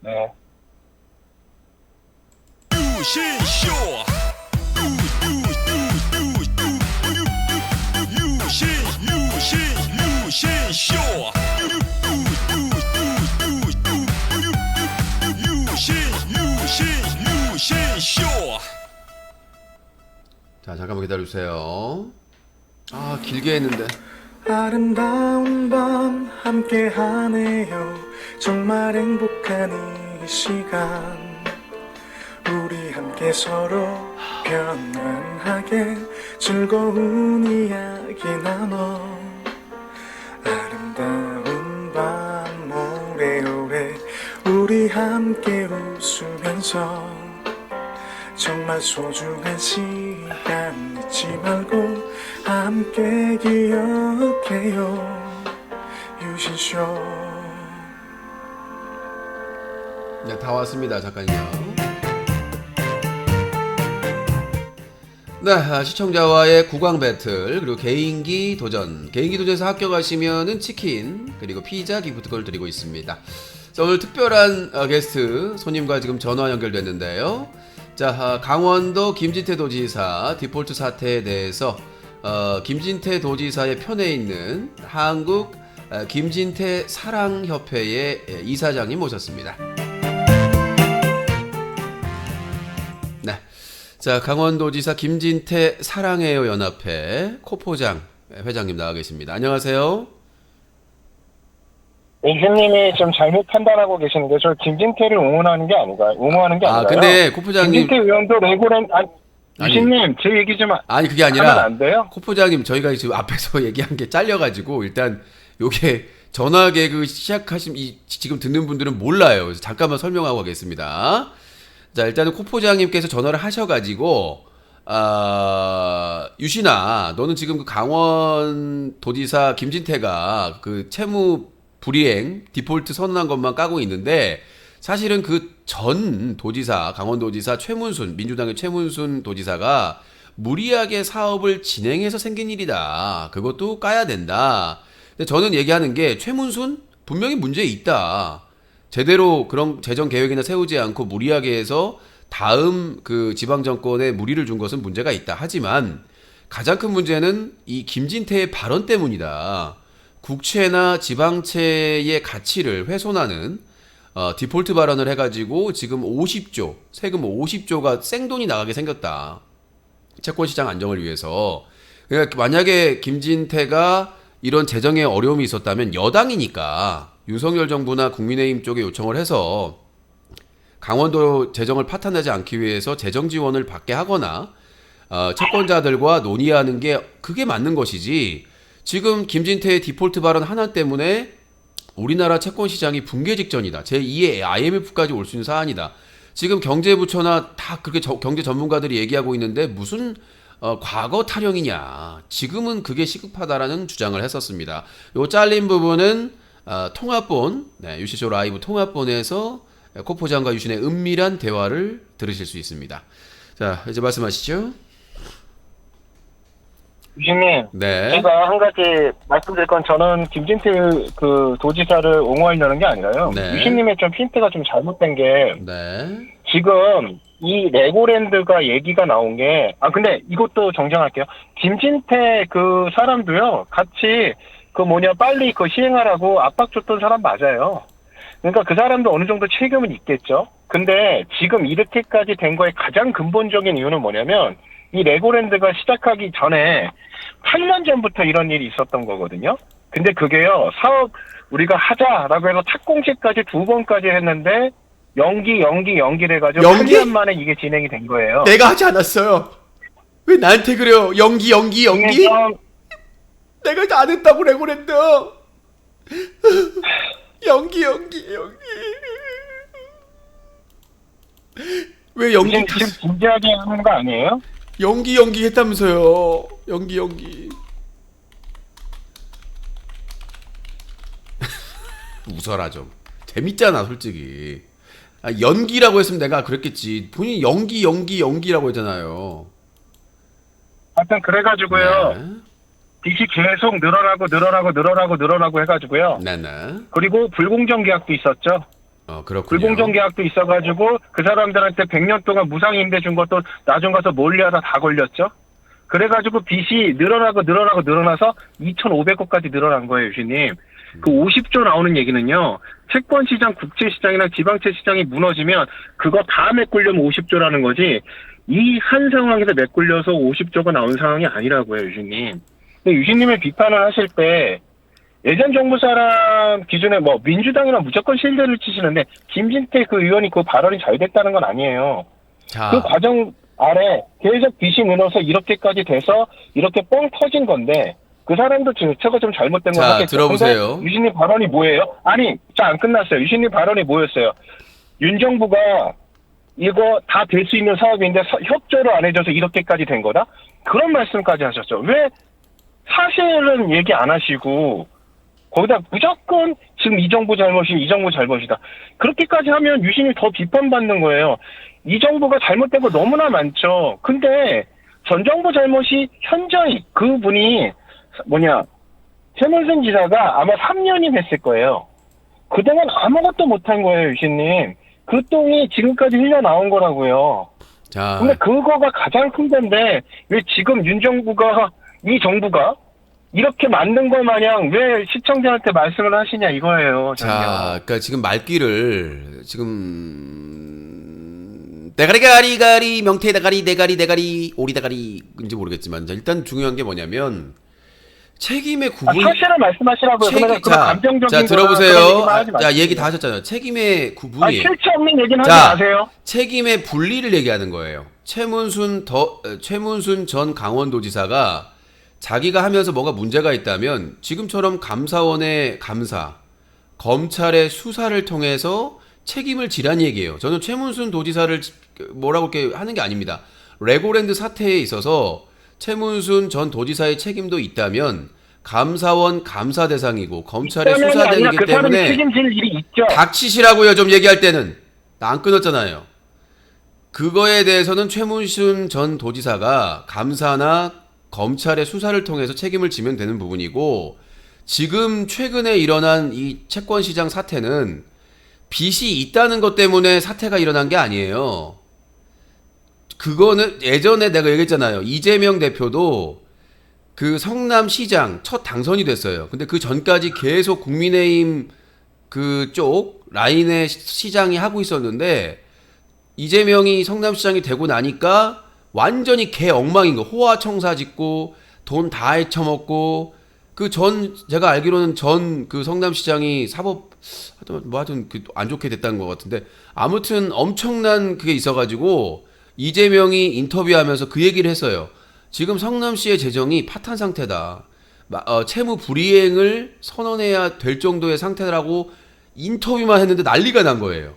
네. 자, 잠깐만 기다려주세요. 아, 길게 했는데. 아름다운 밤 함께 하네요. 정말 행복한 이 시간, 우리 함께 서로 편안하게 즐거운 이야기 나눠. 아름다운 밤 오래오래 우리 함께 웃으면서 정말 소중한 시간 잊지 말고 함께 기억해요. 유신쇼. 네, 다 왔습니다. 잠깐요. 네, 시청자와의 구강 배틀, 그리고 개인기 도전. 개인기 도전에서 합격하시면은 치킨, 그리고 피자 기프트콘을 드리고 있습니다. 자, 오늘 특별한 게스트 손님과 지금 전화 연결됐는데요. 자, 강원도 김진태 도지사 디폴트 사태에 대해서 김진태 도지사의 편에 있는 한국 김진태 사랑협회의 이사장님 모셨습니다. 네, 자, 강원도지사 김진태 사랑해요 연합회 코포장 회장님 나와 계십니다. 안녕하세요. 유신님이 좀 잘못 판단하고 계시는데, 저 김진태를 옹호하는 게 아니라요. 근데 코포장님, 김진태 의원도 레고랜, 유신님, 제 얘기 좀 아니 그게 하면 아니라 안 돼요? 코포장님, 저희가 지금 앞에서 얘기한 게 잘려가지고 일단 요게 전화 개그 시작하신 지금 듣는 분들은 몰라요. 그래서 잠깐만 설명하고 가겠습니다. 자, 일단은 코포장님께서 전화를 하셔가지고 유신아, 너는 지금 그 강원도지사 김진태가 그 채무 불이행 디폴트 선언한 것만 까고 있는데, 사실은 그 전 도지사, 강원도지사 최문순, 민주당의 최문순 도지사가 무리하게 사업을 진행해서 생긴 일이다. 그것도 까야 된다. 근데 저는 얘기하는 게, 최문순 분명히 문제 있다. 제대로 그런 재정 계획이나 세우지 않고 무리하게 해서 다음 그 지방 정권에 무리를 준 것은 문제가 있다. 하지만 가장 큰 문제는 이 김진태의 발언 때문이다. 국채나 지방채의 가치를 훼손하는 디폴트 발언을 해가지고 지금 50조, 세금 50조가 생돈이 나가게 생겼다. 채권시장 안정을 위해서. 그러니까 만약에 김진태가 이런 재정에 어려움이 있었다면 여당이니까 윤석열 정부나 국민의힘 쪽에 요청을 해서 강원도 재정을 파탄나지 않기 위해서 재정 지원을 받게 하거나 채권자들과 논의하는 게 그게 맞는 것이지, 지금 김진태의 디폴트 발언 하나 때문에 우리나라 채권 시장이 붕괴 직전이다. 제2의 IMF까지 올 수 있는 사안이다. 지금 경제부처나 다 그렇게 경제 전문가들이 얘기하고 있는데 무슨 과거 타령이냐. 지금은 그게 시급하다라는 주장을 했었습니다. 요 잘린 부분은 통합본, 네, 유시쇼 라이브 통합본에서 코포장과 유신의 은밀한 대화를 들으실 수 있습니다. 자, 이제 말씀하시죠. 유신님, 네. 제가 한 가지 말씀드릴 건, 저는 김진태 그 도지사를 옹호하려는 게 아니라요. 네. 유신님의 좀 핀트가 좀 잘못된 게, 네. 지금 이 레고랜드가 얘기가 나온 게, 근데 이것도 정정할게요. 김진태 그 사람도요, 같이 빨리 시행하라고 압박 줬던 사람 맞아요. 그러니까 그 사람도 어느 정도 책임은 있겠죠. 근데 지금 이렇게까지 된 거의 가장 근본적인 이유는 뭐냐면, 이 레고랜드가 시작하기 전에 8년 전부터 이런 일이 있었던 거거든요. 근데 그게요, 사업 우리가 하자라고 해서 착공식까지 2번까지 했는데 연기를 해가지고 연기? 8년 만에 이게 진행이 된 거예요. 내가 하지 않았어요. 왜 나한테 그래요? 연기? 내가 안 했다고, 레고랜드. 연기. 왜 연기 지금 진지하게 하는 거 아니에요? 연기 했다면서요. 연기. 웃어라 좀. 재밌잖아 솔직히. 연기라고 했으면 내가 그랬겠지. 본인이 연기라고 했잖아요. 하여튼 그래가지고요. 네. 빚이 계속 늘어나고 해가지고요. 네네. 그리고 불공정 계약도 있었죠. 그렇군요. 불공정 계약도 있어가지고 그 사람들한테 100년 동안 무상 임대 준 것도 나중 가서 몰리하다 다 걸렸죠. 그래가지고 빚이 늘어나서 2,500억까지 늘어난 거예요, 유시님. 그 50조 나오는 얘기는요. 채권시장, 국채시장이나 지방채시장이 무너지면 그거 다 메꾸려면 50조라는 거지. 이 한 상황에서 메꿀려서 50조가 나온 상황이 아니라고요, 유시님. 근데 유시님을 비판을 하실 때 예전 정부 사람 기준에 뭐 민주당이나 무조건 실드를 치시는데 김진태 그 의원이 그 발언이 잘 됐다는 건 아니에요. 자, 그 과정 아래 계속 빚이 늘어서 이렇게까지 돼서 이렇게 뻥 터진 건데 그 사람도 정체가 좀 잘못된 건 자, 하겠죠. 들어보세요. 근데 유신님 발언이 뭐예요? 아니, 자, 안 끝났어요. 유신님 발언이 뭐였어요? 윤 정부가 이거 다 될 수 있는 사업인데 협조를 안 해줘서 이렇게까지 된 거다? 그런 말씀까지 하셨죠. 왜 사실은 얘기 안 하시고 거기다 무조건 지금 이 정부 잘못이다. 그렇게까지 하면 유신이 더 비판받는 거예요. 이 정부가 잘못된 거 너무나 많죠. 근데 전 정부 잘못이 현저히 그분이 최문순 지사가 아마 3년이 됐을 거예요. 그동안 아무것도 못한 거예요, 유신님. 그 똥이 지금까지 흘러나온 거라고요. 자, 근데 그거가 가장 큰 건데 왜 지금 이 정부가 이렇게 만든 것 마냥 왜 시청자한테 말씀을 하시냐 이거예요. 자, 저는요. 그러니까 지금 말귀를 지금 대가리 명태 대가리 오리대가리인지 모르겠지만 자, 일단 중요한 게 뭐냐면 책임의 구분. 사실을 말씀하시라고요. 그러면 감정적인 자, 들어보세요. 자, 얘기 다 하셨잖아요. 책임의 구분이. 실체 없는 얘기는 하지 자, 마세요. 책임의 분리를 얘기하는 거예요. 최문순 전 강원도지사가 자기가 하면서 뭐가 문제가 있다면 지금처럼 감사원의 감사, 검찰의 수사를 통해서 책임을 지란 얘기예요. 저는 최문순 도지사를 뭐라고 이렇게 하는 게 아닙니다. 레고랜드 사태에 있어서 최문순 전 도지사의 책임도 있다면 감사원 감사 대상이고 검찰의 수사 대상이기 그 때문에 책임질 일이 있죠. 닥치시라고요. 좀 얘기할 때는 나 안 끊었잖아요. 그거에 대해서는 최문순 전 도지사가 감사나 검찰의 수사를 통해서 책임을 지면 되는 부분이고 지금 최근에 일어난 이 채권시장 사태는 빚이 있다는 것 때문에 사태가 일어난 게 아니에요. 그거는 예전에 내가 얘기했잖아요. 이재명 대표도 그 성남시장 첫 당선이 됐어요. 근데 그 전까지 계속 국민의힘 그쪽 라인의 시장이 하고 있었는데 이재명이 성남시장이 되고 나니까 완전히 개엉망인 거. 호화청사 짓고 돈 다 헤쳐먹고 제가 알기로는 그 성남시장이 하여튼 안 좋게 됐다는 것 같은데 아무튼 엄청난 그게 있어가지고 이재명이 인터뷰하면서 그 얘기를 했어요. 지금 성남시의 재정이 파탄 상태다. 채무 불이행을 선언해야 될 정도의 상태라고 인터뷰만 했는데 난리가 난 거예요.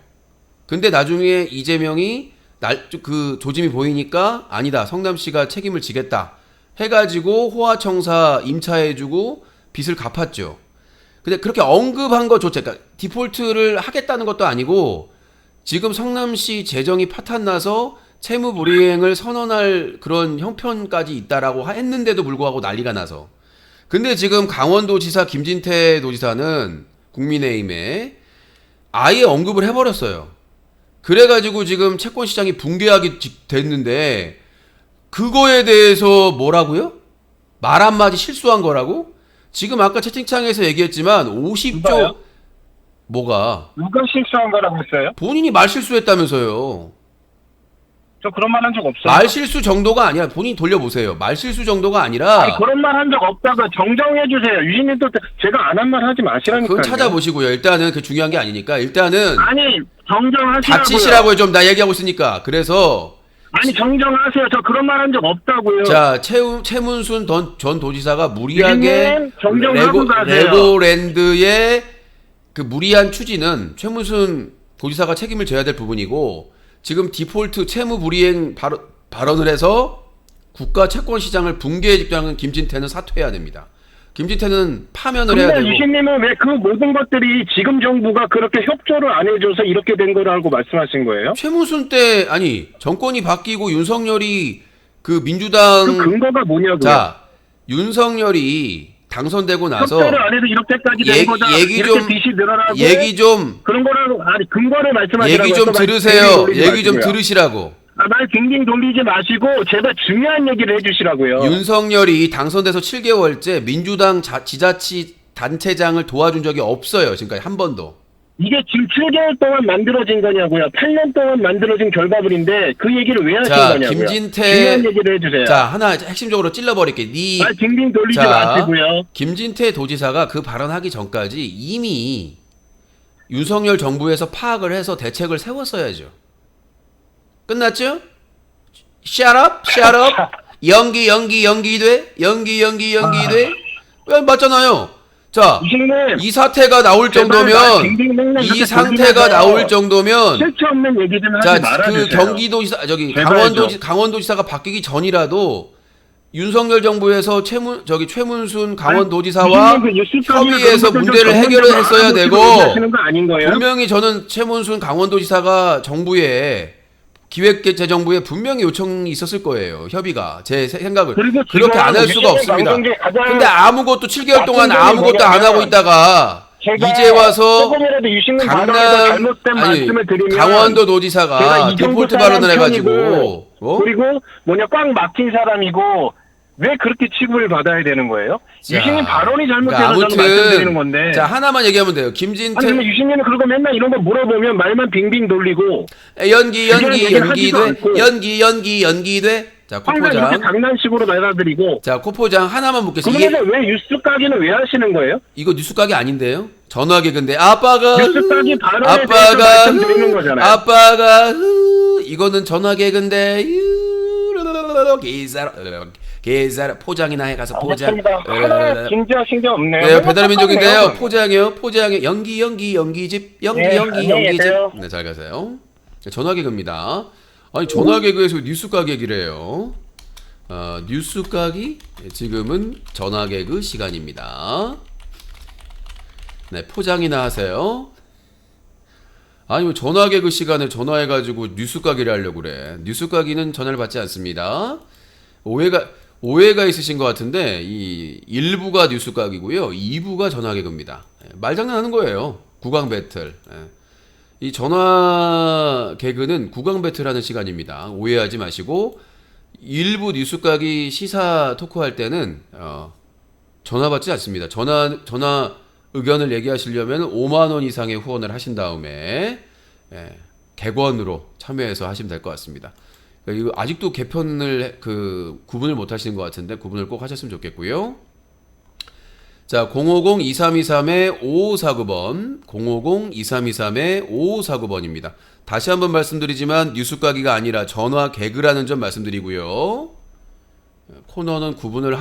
근데 나중에 이재명이 그 조짐이 보이니까 아니다. 성남시가 책임을 지겠다. 해가지고 호화청사 임차해주고 빚을 갚았죠. 근데 그렇게 언급한 것조차, 그러니까 디폴트를 하겠다는 것도 아니고 지금 성남시 재정이 파탄나서 채무 불이행을 선언할 그런 형편까지 있다라고 했는데도 불구하고 난리가 나서. 근데 지금 강원도지사 김진태 도지사는 국민의힘에 아예 언급을 해버렸어요. 그래가지고 지금 채권시장이 붕괴하게 됐는데 그거에 대해서 뭐라고요? 말 한마디 실수한 거라고? 지금 아까 채팅창에서 얘기했지만 50조 누가요? 뭐가? 누가 실수한 거라고 했어요? 본인이 말 실수했다면서요. 저 그런 말 한 적 없어요. 말 실수 정도가 아니라 본인이 돌려보세요. 말 실수 정도가 아니라 아니, 그런 말 한 적 없다고 정정해 주세요. 유진님도 제가 안 한 말 하지 마시라니까요. 그건 찾아보시고요. 일단은 그 중요한 게 아니니까 일단은 아니 정정하시라고요. 닥치시라고요. 좀 나 얘기하고 있으니까. 그래서 아니 정정하세요. 저 그런 말 한 적 없다고요. 자 최문순 전 도지사가 무리하게 유진님, 정정하고 가세요. 레고랜드의 그 무리한 추진은 최문순 도지사가 책임을 져야 될 부분이고 지금 디폴트 채무 불이행 발언을 해서 국가 채권 시장을 붕괴에 직전하는 김진태는 사퇴해야 됩니다. 김진태는 파면을 해야 근데 되고. 유신님은 왜 그 모든 것들이 지금 정부가 그렇게 협조를 안 해줘서 이렇게 된 거라고 말씀하신 거예요? 최문순 때 아니 정권이 바뀌고 윤석열이 그 민주당 그 근거가 뭐냐고요? 자 윤석열이 당선되고 나서 협조를 안 해서 이렇게까지 된 거다. 얘기 이렇게 좀 빚이 늘어나고 얘기 좀 그런 거라고 아니 근거를 말씀하시라고. 얘기 좀 들으세요. 얘기 좀 들으시라고. 말 빙빙 돌리지 마시고 제발 중요한 얘기를 해주시라고요. 윤석열이 당선돼서 7개월째 민주당 지자치 단체장을 도와준 적이 없어요. 지금까지 한 번도. 이게 지금 7개월 동안 만들어진 거냐고요. 8년 동안 만들어진 결과물인데 그 얘기를 왜 하신 자, 거냐고요. 김진태. 중요한 얘기를 해주세요. 자, 하나 핵심적으로 찔러버릴게. 말 빙빙 돌리지 자, 마시고요. 김진태 도지사가 그 발언하기 전까지 이미 윤석열 정부에서 파악을 해서 대책을 세웠어야죠. 끝났죠? Shut up, shut up. 연기 돼? 연기 돼? 맞잖아요. 자, 유식님, 이 사태가 나올 정도면 이 상태가 나올 정도면 실체 없는 얘기 좀 하지 자, 말아주세요. 그 경기도지사 저기 제발요. 강원도지사가 바뀌기 전이라도 윤석열 정부에서 최문순 강원도지사와 그 협의해서 문제를 해결했어야 되고 하시는 거 아닌 거예요? 분명히 저는 최문순 강원도지사가 정부에 기획재정부에 분명히 요청이 있었을 거예요. 협의가 제 생각을 그리고 그렇게 안 할 수가 없습니다. 근데 아무것도 7개월 동안 나쁜 점이 아무것도 안 하고 뭐냐면 있다가 제가 이제 와서 조금이라도 유식님 발언에서 강남 잘못된 말씀을 드리면 강원도 제가 도지사가 이 정도 디폴트 사람 발언을 해가지고 편이고, 그리고 꽉 막힌 사람이고 왜 그렇게 취급을 받아야 되는 거예요? 자, 유식님 발언이 잘못돼서 그러니까 저는 말씀드리는 건데. 자 하나만 얘기하면 돼요. 아니 김진태 근데 유식님은 그러고 맨날 이런 거 물어보면 말만 빙빙 돌리고 연기 하지도 않고. 돼. 자 항상 이렇게 코포장. 장난식으로 받아들이고. 자 코포장 하나만 묻겠습니다. 이게 그러면서 왜 뉴스 까기는 왜 하시는 거예요? 이거 뉴스 가게 아닌데요? 전화 개그인데 아빠가 뉴스 까기 발언에 대해서 말씀드리는 거잖아요. 아빠가 이거는 전화 개그인데 게사라 포장이나 해 가서 포장. 알겠습니다. 하나 진지하신 게 없네요. 네, 배달의 민족인데요. 포장. 포장이요. 연기집. 네, 안녕히 연기집. 계세요. 네, 잘 가세요. 전화 개그입니다. 아니, 전화 개그에서 뉴스 가게 얘기를 해요. 뉴스 가기? 지금은 전화 개그 시간입니다. 네, 포장이나 하세요. 아니, 뭐 전화 개그 시간에 전화해가지고 뉴스 가기를 하려고 그래. 뉴스 가기는 전화를 받지 않습니다. 오해가 있으신 것 같은데 이 1부가 뉴스 각이고요. 2부가 전화 개그입니다. 말장난하는 거예요. 구강 배틀. 이 전화 개그는 구강 배틀하는 시간입니다. 오해하지 마시고 1부 뉴스 각이 시사 토크할 때는 전화 받지 않습니다. 전화 의견을 얘기하시려면 5만 원 이상의 후원을 하신 다음에 객원으로 참여해서 하시면 될 것 같습니다. 이거 아직도 개편을 구분을 못 하시는 것 같은데 구분을 꼭 하셨으면 좋겠고요. 자, 050-2323-5549번 050-2323-5549번입니다. 다시 한번 말씀드리지만 뉴스 가기가 아니라 전화 개그라는 점 말씀드리고요. 코너는 구분을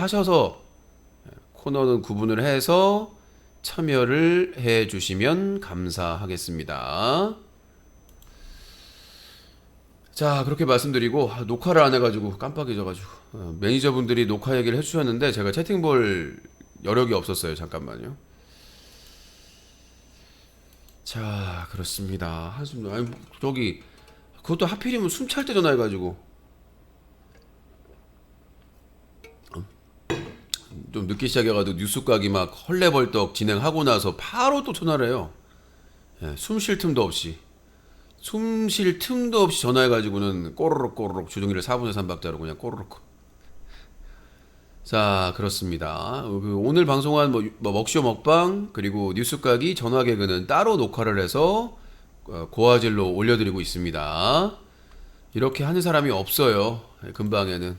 해서 참여를 해 주시면 감사하겠습니다. 자, 그렇게 말씀드리고 녹화를 안 해가지고 깜빡해져가지고 매니저분들이 녹화 얘기를 해주셨는데 제가 채팅 볼 여력이 없었어요. 잠깐만요. 자, 그렇습니다. 한숨. 아니, 저기 그것도 하필이면 숨 찰 때 전화해가지고 좀 늦게 시작해가지고 뉴스 까기 막 헐레벌떡 진행하고 나서 바로 또 전화를 해요. 숨 쉴 틈도 없이 전화해가지고는 꼬르륵 주둥이를 4분의 3박자로 그냥 꼬르륵. 자, 그렇습니다. 오늘 방송한 먹쇼 먹방 그리고 뉴스 까기 전화 개그는 따로 녹화를 해서 고화질로 올려드리고 있습니다. 이렇게 하는 사람이 없어요. 근방에는.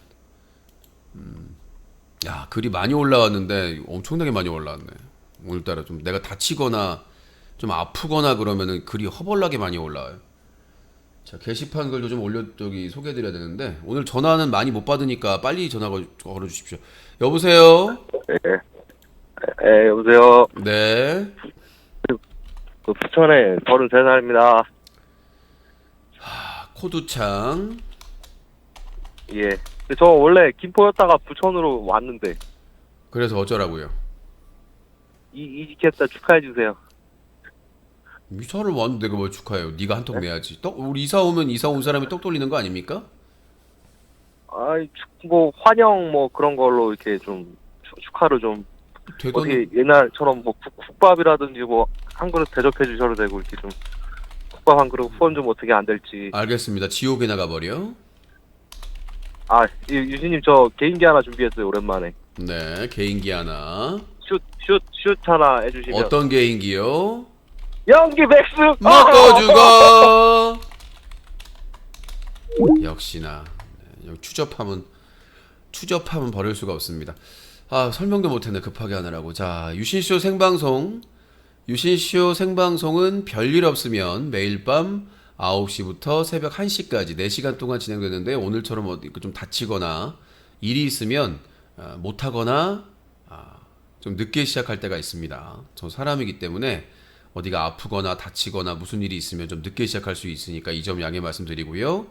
야, 글이 많이 올라왔는데 엄청나게 많이 올라왔네. 오늘따라 좀 내가 다치거나 좀 아프거나 그러면은 글이 허벌나게 많이 올라와요. 자, 게시판 글도 좀 소개해드려야 되는데 오늘 전화는 많이 못 받으니까 빨리 전화 걸어주십시오. 여보세요? 네, 여보세요. 네. 그 부천에 33살입니다. 코두창. 예. 저 원래 김포였다가 부천으로 왔는데 그래서 어쩌라고요? 이직했다 축하해주세요. 이사를 왔는데 내가 뭘 축하해요? 네가 한턱 내야지. 우리 이사 오면 이사 온 사람이 떡 돌리는 거 아닙니까? 뭐 환영 뭐 그런 걸로 이렇게 좀 축하를 좀 되건 어떻게 옛날처럼 뭐 국밥이라든지 뭐 한 그릇 대접해 주셔도 되고 이렇게 좀 국밥 한 그릇 후원 좀 어떻게 안 될지. 알겠습니다. 지옥에 나가버려. 아, 유진님 저 개인기 하나 준비했어요 오랜만에. 네, 개인기 하나. 슛 하나 해주시면. 어떤 개인기요? 연기 백수. 먹고 죽어. 역시나 여기 추접함은 버릴 수가 없습니다. 아, 설명도 못했네, 급하게 하느라고. 자, 유신쇼 생방송. 유신쇼 생방송은 별일 없으면 매일 밤 9시부터 새벽 1시까지 4시간 동안 진행되는데, 오늘처럼 어디 좀 다치거나 일이 있으면 못하거나 좀 늦게 시작할 때가 있습니다. 저 사람이기 때문에 어디가 아프거나 다치거나 무슨 일이 있으면 좀 늦게 시작할 수 있으니까 이 점 양해 말씀드리고요.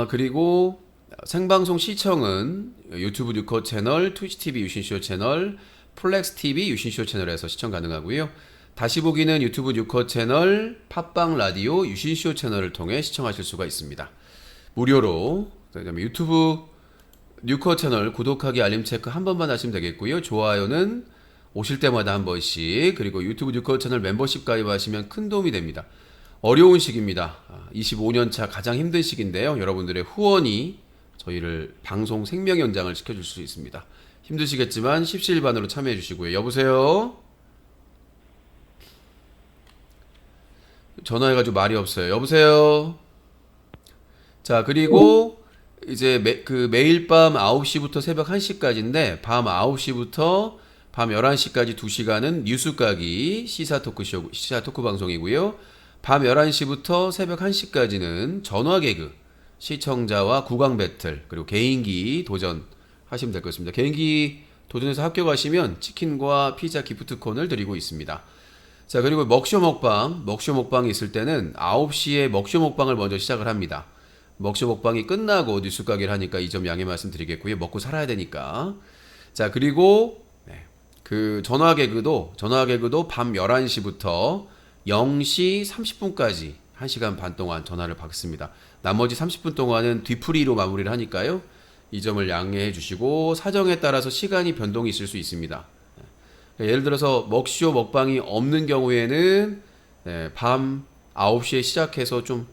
그리고 생방송 시청은 유튜브 뉴커 채널, 트위치TV 유신쇼 채널, 플렉스TV 유신쇼 채널에서 시청 가능하고요. 다시 보기는 유튜브 뉴커 채널, 팟빵 라디오 유신쇼 채널을 통해 시청하실 수가 있습니다. 무료로. 그다음에 유튜브 뉴커 채널 구독하기 알림 체크 한 번만 하시면 되겠고요. 좋아요는 오실 때마다 한 번씩, 그리고 유튜브 뉴커 채널 멤버십 가입하시면 큰 도움이 됩니다. 어려운 시기입니다. 25년차 가장 힘든 시기인데요. 여러분들의 후원이 저희를 방송 생명 연장을 시켜줄 수 있습니다. 힘드시겠지만 십시일반으로 참여해 주시고요. 여보세요? 전화해가지고 말이 없어요. 여보세요? 자, 그리고 이제 매일 밤 9시부터 새벽 1시까지인데, 밤 9시부터 밤 11시까지 2시간은 뉴스 까기 시사 토크 방송이고요. 밤 11시부터 새벽 1시까지는 전화 개그, 시청자와 구강 배틀, 그리고 개인기 도전 하시면 될 것 같습니다. 개인기 도전에서 합격하시면 치킨과 피자 기프트콘을 드리고 있습니다. 자, 그리고 먹쇼 먹방이 있을 때는 9시에 먹쇼 먹방을 먼저 시작을 합니다. 먹쇼 먹방이 끝나고 뉴스 가게를 하니까 이 점 양해 말씀드리겠고요. 먹고 살아야 되니까. 자, 그리고 그 전화 개그도 밤 11시부터 0시 30분까지 1시간 반 동안 전화를 받습니다. 나머지 30분 동안은 뒤풀이로 마무리를 하니까요. 이 점을 양해해 주시고, 사정에 따라서 시간이 변동이 있을 수 있습니다. 예를 들어서 먹쇼 먹방이 없는 경우에는 밤 9시에 시작해서 좀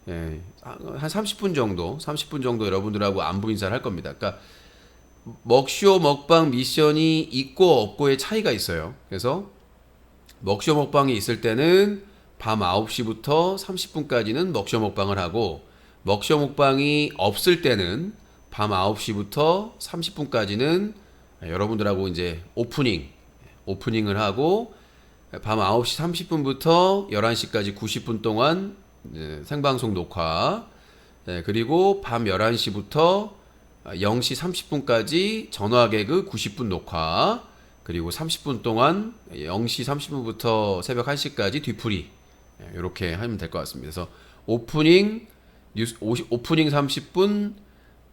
한 30분 정도 여러분들하고 안부 인사를 할 겁니다. 그러니까 먹쇼 먹방 미션이 있고 없고의 차이가 있어요. 그래서 먹쇼 먹방이 있을 때는 밤 9시부터 30분까지는 먹쇼 먹방을 하고, 먹쇼 먹방이 없을 때는 밤 9시부터 30분까지는 여러분들하고 이제 오프닝을 하고, 밤 9시 30분부터 11시까지 90분 동안 생방송 녹화, 그리고 밤 11시부터 0시 30분까지 전화 개그 90분 녹화, 그리고 30분 동안 0시 30분부터 새벽 1시까지 뒤풀이, 이렇게 하면 될 것 같습니다. 그래서 오프닝 30분,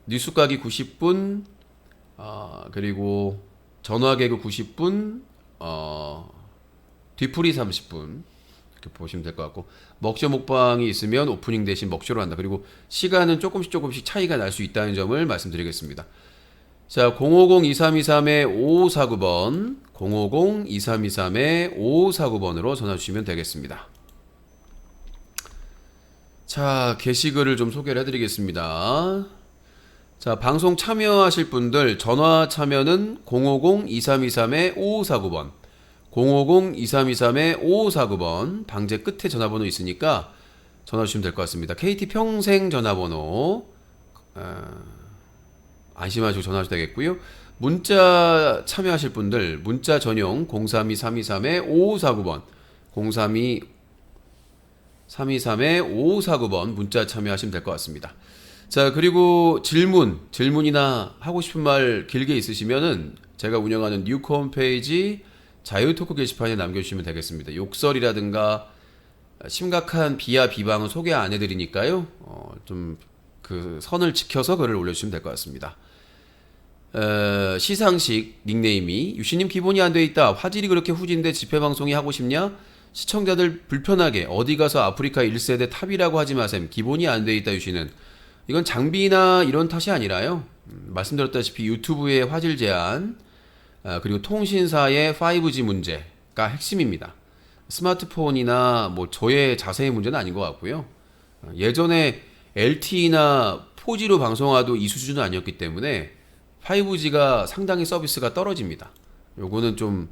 뉴스 가기 90분, 그리고 전화 개그 90분, 뒤풀이 30분, 이렇게 보시면 될 것 같고, 먹쇼 먹방이 있으면 오프닝 대신 먹쇼로 한다. 그리고 시간은 조금씩 차이가 날 수 있다는 점을 말씀드리겠습니다. 자, 050-2323-5549번, 050-2323-5549번으로 전화 주시면 되겠습니다. 자, 게시글을 좀 소개를 해드리겠습니다. 자, 방송 참여하실 분들 전화 참여는 050-2323-5549번, 050-2323-5549번, 방제 끝에 전화번호 있으니까 전화 주시면 될 것 같습니다. KT 평생 전화번호 안심하시고 전화하셔도 되겠고요. 문자 참여하실 분들 문자 전용 032-323-5549번, 032-323-5549번 문자 참여하시면 될 것 같습니다. 자, 그리고 질문이나 하고 싶은 말 길게 있으시면은 제가 운영하는 뉴코 홈페이지 자유토크 게시판에 남겨주시면 되겠습니다. 욕설이라든가 심각한 비하 비방은 소개 안 해드리니까요. 좀 그 선을 지켜서 글을 올려주시면 될 것 같습니다. 시상식 닉네임이 유시님 기본이 안 돼 있다. 화질이 그렇게 후진데 집회방송이 하고 싶냐? 시청자들 불편하게 어디 가서 아프리카 1세대 탑이라고 하지 마셈. 기본이 안 돼 있다 유시는. 이건 장비나 이런 탓이 아니라요. 말씀드렸다시피 유튜브의 화질 제한, 그리고 통신사의 5G 문제가 핵심입니다. 스마트폰이나 뭐 저의 자세의 문제는 아닌 것 같고요. 예전에 LTE나 4G로 방송하도 이 수준은 아니었기 때문에 5G가 상당히 서비스가 떨어집니다. 요거는 좀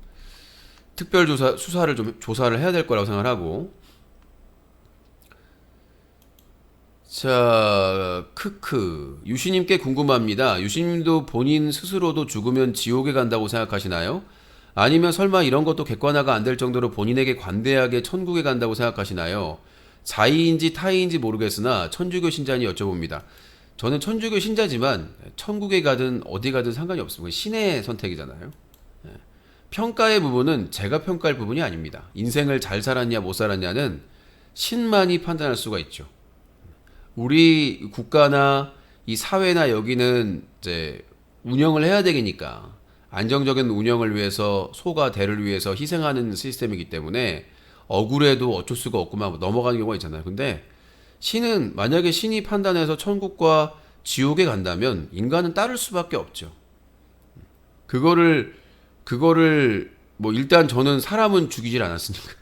특별 수사를 좀 조사를 해야 될 거라고 생각하고. 자, 크크. 유시님께 궁금합니다. 유시님도 본인 스스로도 죽으면 지옥에 간다고 생각하시나요? 아니면 설마 이런 것도 객관화가 안 될 정도로 본인에게 관대하게 천국에 간다고 생각하시나요? 자의인지 타의인지 모르겠으나 천주교 신자니 여쭤봅니다. 저는 천주교 신자지만 천국에 가든 어디 가든 상관이 없습니다. 신의 선택이잖아요. 평가의 부분은 제가 평가할 부분이 아닙니다. 인생을 잘 살았냐 못 살았냐는 신만이 판단할 수가 있죠. 우리 국가나 이 사회나 여기는 이제 운영을 해야 되니까 안정적인 운영을 위해서 소가 대를 위해서 희생하는 시스템이기 때문에 억울해도 어쩔 수가 없구만 넘어가는 경우가 있잖아요. 근데 신은 만약에 신이 판단해서 천국과 지옥에 간다면 인간은 따를 수밖에 없죠. 그거를 뭐 일단 저는 사람은 죽이질 않았으니까.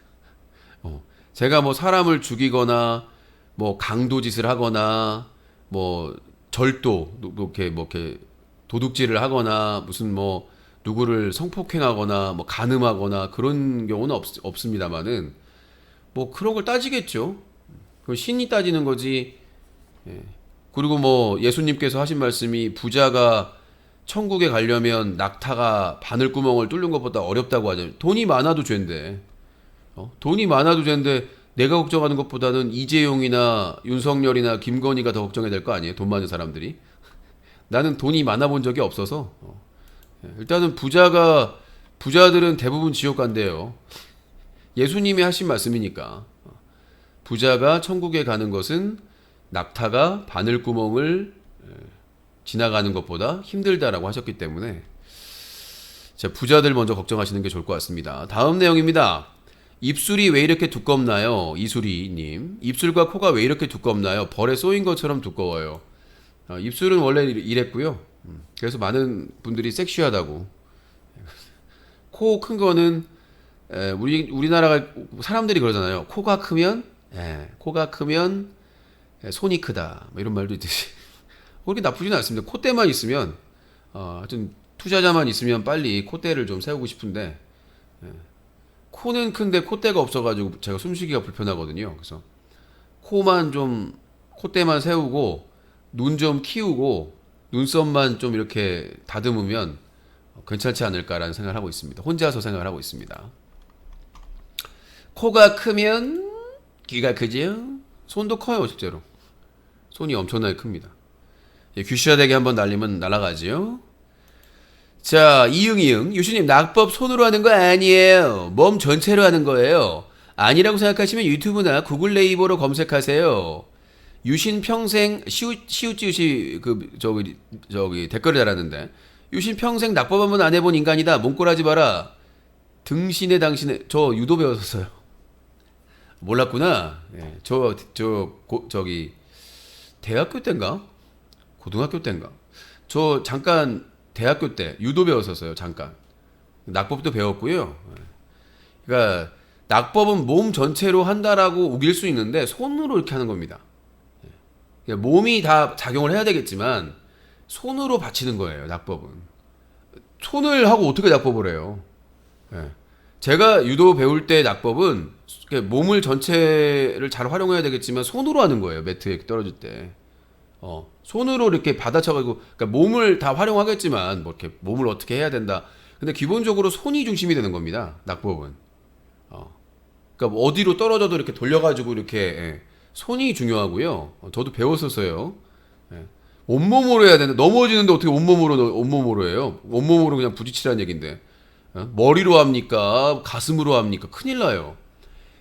제가 뭐 사람을 죽이거나 뭐 강도짓을 하거나 뭐 절도 이렇게 도둑질을 하거나 무슨 뭐 누구를 성폭행하거나 뭐 간음하거나 그런 경우는 없습니다만은 뭐 그런 걸 따지겠죠. 그건 신이 따지는 거지. 예. 그리고 뭐 예수님께서 하신 말씀이 부자가 천국에 가려면 낙타가 바늘구멍을 뚫는 것보다 어렵다고 하잖아요. 돈이 많아도 죄인데. 돈이 많아도 죄인데 내가 걱정하는 것보다는 이재용이나 윤석열이나 김건희가 더 걱정해야 될 거 아니에요? 돈 많은 사람들이. 나는 돈이 많아 본 적이 없어서 일단은 부자들은 대부분 지옥 간대요. 예수님이 하신 말씀이니까. 부자가 천국에 가는 것은 낙타가 바늘구멍을 지나가는 것보다 힘들다라고 하셨기 때문에 자, 부자들 먼저 걱정하시는 게 좋을 것 같습니다. 다음 내용입니다. 입술이 왜 이렇게 두껍나요? 이수리님. 입술과 코가 왜 이렇게 두껍나요? 벌에 쏘인 것처럼 두꺼워요. 입술은 원래 이랬고요. 그래서 많은 분들이 섹시하다고. 코 큰 거는 우리나라가 사람들이 그러잖아요. 코가 크면 손이 크다. 뭐 이런 말도 있듯이. 그렇게 나쁘지는 않습니다. 콧대만 있으면 하여튼 투자자만 있으면 빨리 콧대를 좀 세우고 싶은데 코는 큰데 콧대가 없어가지고 제가 숨쉬기가 불편하거든요. 그래서 콧대만 세우고 눈 좀 키우고 눈썹만 좀 이렇게 다듬으면 괜찮지 않을까라는 생각을 하고 있습니다. 혼자서 생각을 하고 있습니다. 코가 크면 귀가 크죠? 손도 커요, 실제로. 손이 엄청나게 큽니다. 귀시화되게 한번 날리면 날아가지요. 자, 이응이응. 유시님, 낙법 손으로 하는 거 아니에요. 몸 전체로 하는 거예요. 아니라고 생각하시면 유튜브나 구글 네이버로 검색하세요. 유신 평생 시우찌우시 저기 댓글을 달았는데 유신 평생 낙법 한번 안 해본 인간이다. 몽골하지 마라. 등신의 당신의 저 유도 배웠었어요. 몰랐구나. 예, 저기 대학교 때인가? 고등학교 때인가? 저 잠깐 대학교 때 유도 배웠었어요. 잠깐. 낙법도 배웠고요. 그러니까 낙법은 몸 전체로 한다라고 우길 수 있는데 손으로 이렇게 하는 겁니다. 그러니까 몸이 다 작용을 해야 되겠지만 손으로 받치는 거예요. 낙법은. 손을 하고 어떻게 낙법을 해요? 제가 유도 배울 때 낙법은 몸을 전체를 잘 활용해야 되겠지만 손으로 하는 거예요. 매트에 떨어질 때. 손으로 이렇게 받아쳐가지고, 그러니까 몸을 다 활용하겠지만, 뭐 이렇게 몸을 어떻게 해야 된다. 근데 기본적으로 손이 중심이 되는 겁니다. 낙법은. 그러니까 뭐 어디로 떨어져도 이렇게 돌려가지고 이렇게, 손이 중요하고요. 저도 배웠었어요. 온몸으로 해야 되는데, 넘어지는데 어떻게 온몸으로 해요? 온몸으로 그냥 부딪히라는 얘기인데. 머리로 합니까? 가슴으로 합니까? 큰일 나요.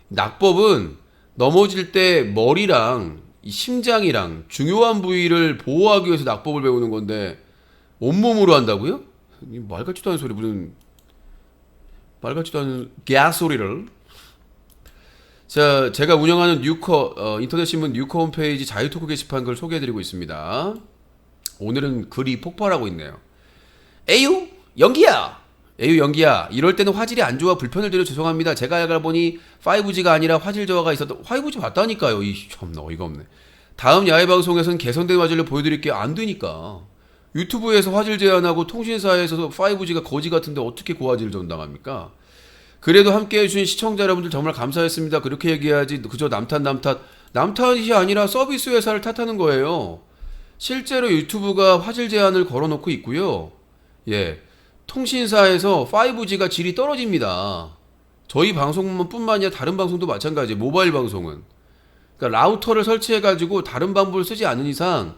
낙법은 넘어질 때 머리랑 이 심장이랑 중요한 부위를 보호하기 위해서 낙법을 배우는 건데 온몸으로 한다고요? 말 같지도 않은 소리, 무슨 말 같지도 않은 개소리를. 자, 제가 운영하는 인터넷 신문 뉴커 홈페이지 자유토크 게시판 글 소개해드리고 있습니다. 오늘은 글이 폭발하고 있네요. 에휴, 연기야. 에휴 연기야 이럴 때는 화질이 안 좋아 불편을 드려 죄송합니다. 제가 알아보니 5G가 아니라 화질 저하가 있었던 5G 맞다니까요. 이 참나 어이가 없네. 다음 야외 방송에서는 개선된 화질로 보여드릴게요. 안 되니까. 유튜브에서 화질 제한하고 통신사에서 5G가 거지 같은데 어떻게 고화질을 전당합니까? 그래도 함께 해주신 시청자 여러분들 정말 감사했습니다. 그렇게 얘기해야지 그저 남탓이 아니라 서비스 회사를 탓하는 거예요. 실제로 유튜브가 화질 제한을 걸어놓고 있고요. 예, 통신사에서 5G가 질이 떨어집니다. 저희 방송뿐만 아니라 다른 방송도 마찬가지예요. 모바일 방송은. 그러니까 라우터를 설치해가지고 다른 방법을 쓰지 않는 이상,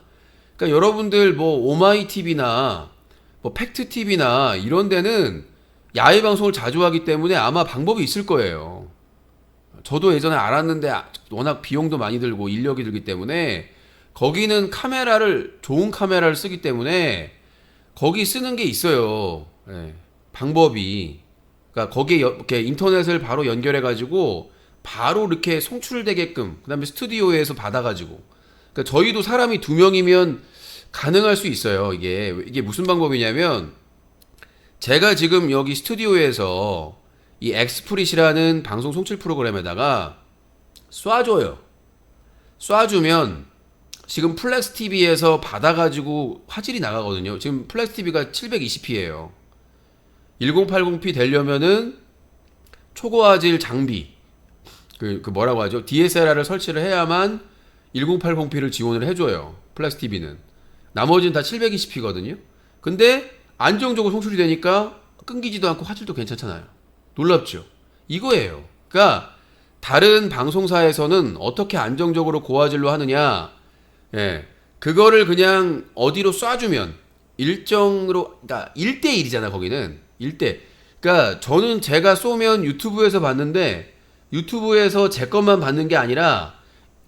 그러니까 여러분들 뭐 오마이TV나 뭐 팩트TV나 이런 데는 야외 방송을 자주 하기 때문에 아마 방법이 있을 거예요. 저도 예전에 알았는데 워낙 비용도 많이 들고 인력이 들기 때문에 거기는 좋은 카메라를 쓰기 때문에 거기 쓰는 게 있어요. 예, 방법이. 그러니까 거기에 이렇게 인터넷을 바로 연결해가지고 바로 이렇게 송출되게끔 그 다음에 스튜디오에서 받아가지고 그러니까 저희도 사람이 2명이면 가능할 수 있어요. 이게 무슨 방법이냐면 제가 지금 여기 스튜디오에서 이 엑스프릿이라는 방송 송출 프로그램에다가 쏴줘요. 쏴주면 지금 플렉스 TV에서 받아가지고 화질이 나가거든요. 지금 플렉스 TV가 720p예요. 1080p 되려면은 초고화질 장비 그 뭐라고 하죠? DSLR을 설치를 해야만 1080p를 지원을 해줘요. 플렉스 TV는. 나머지는 다 720p거든요. 근데 안정적으로 송출이 되니까 끊기지도 않고 화질도 괜찮잖아요. 놀랍죠? 이거예요. 그러니까 다른 방송사에서는 어떻게 안정적으로 고화질로 하느냐, 예, 그거를 그냥 어디로 쏴주면 일정으로, 그러니까 1대1이잖아 거기는 1대. 그러니까 저는 제가 쏘면 유튜브에서 봤는데 유튜브에서 제 것만 받는 게 아니라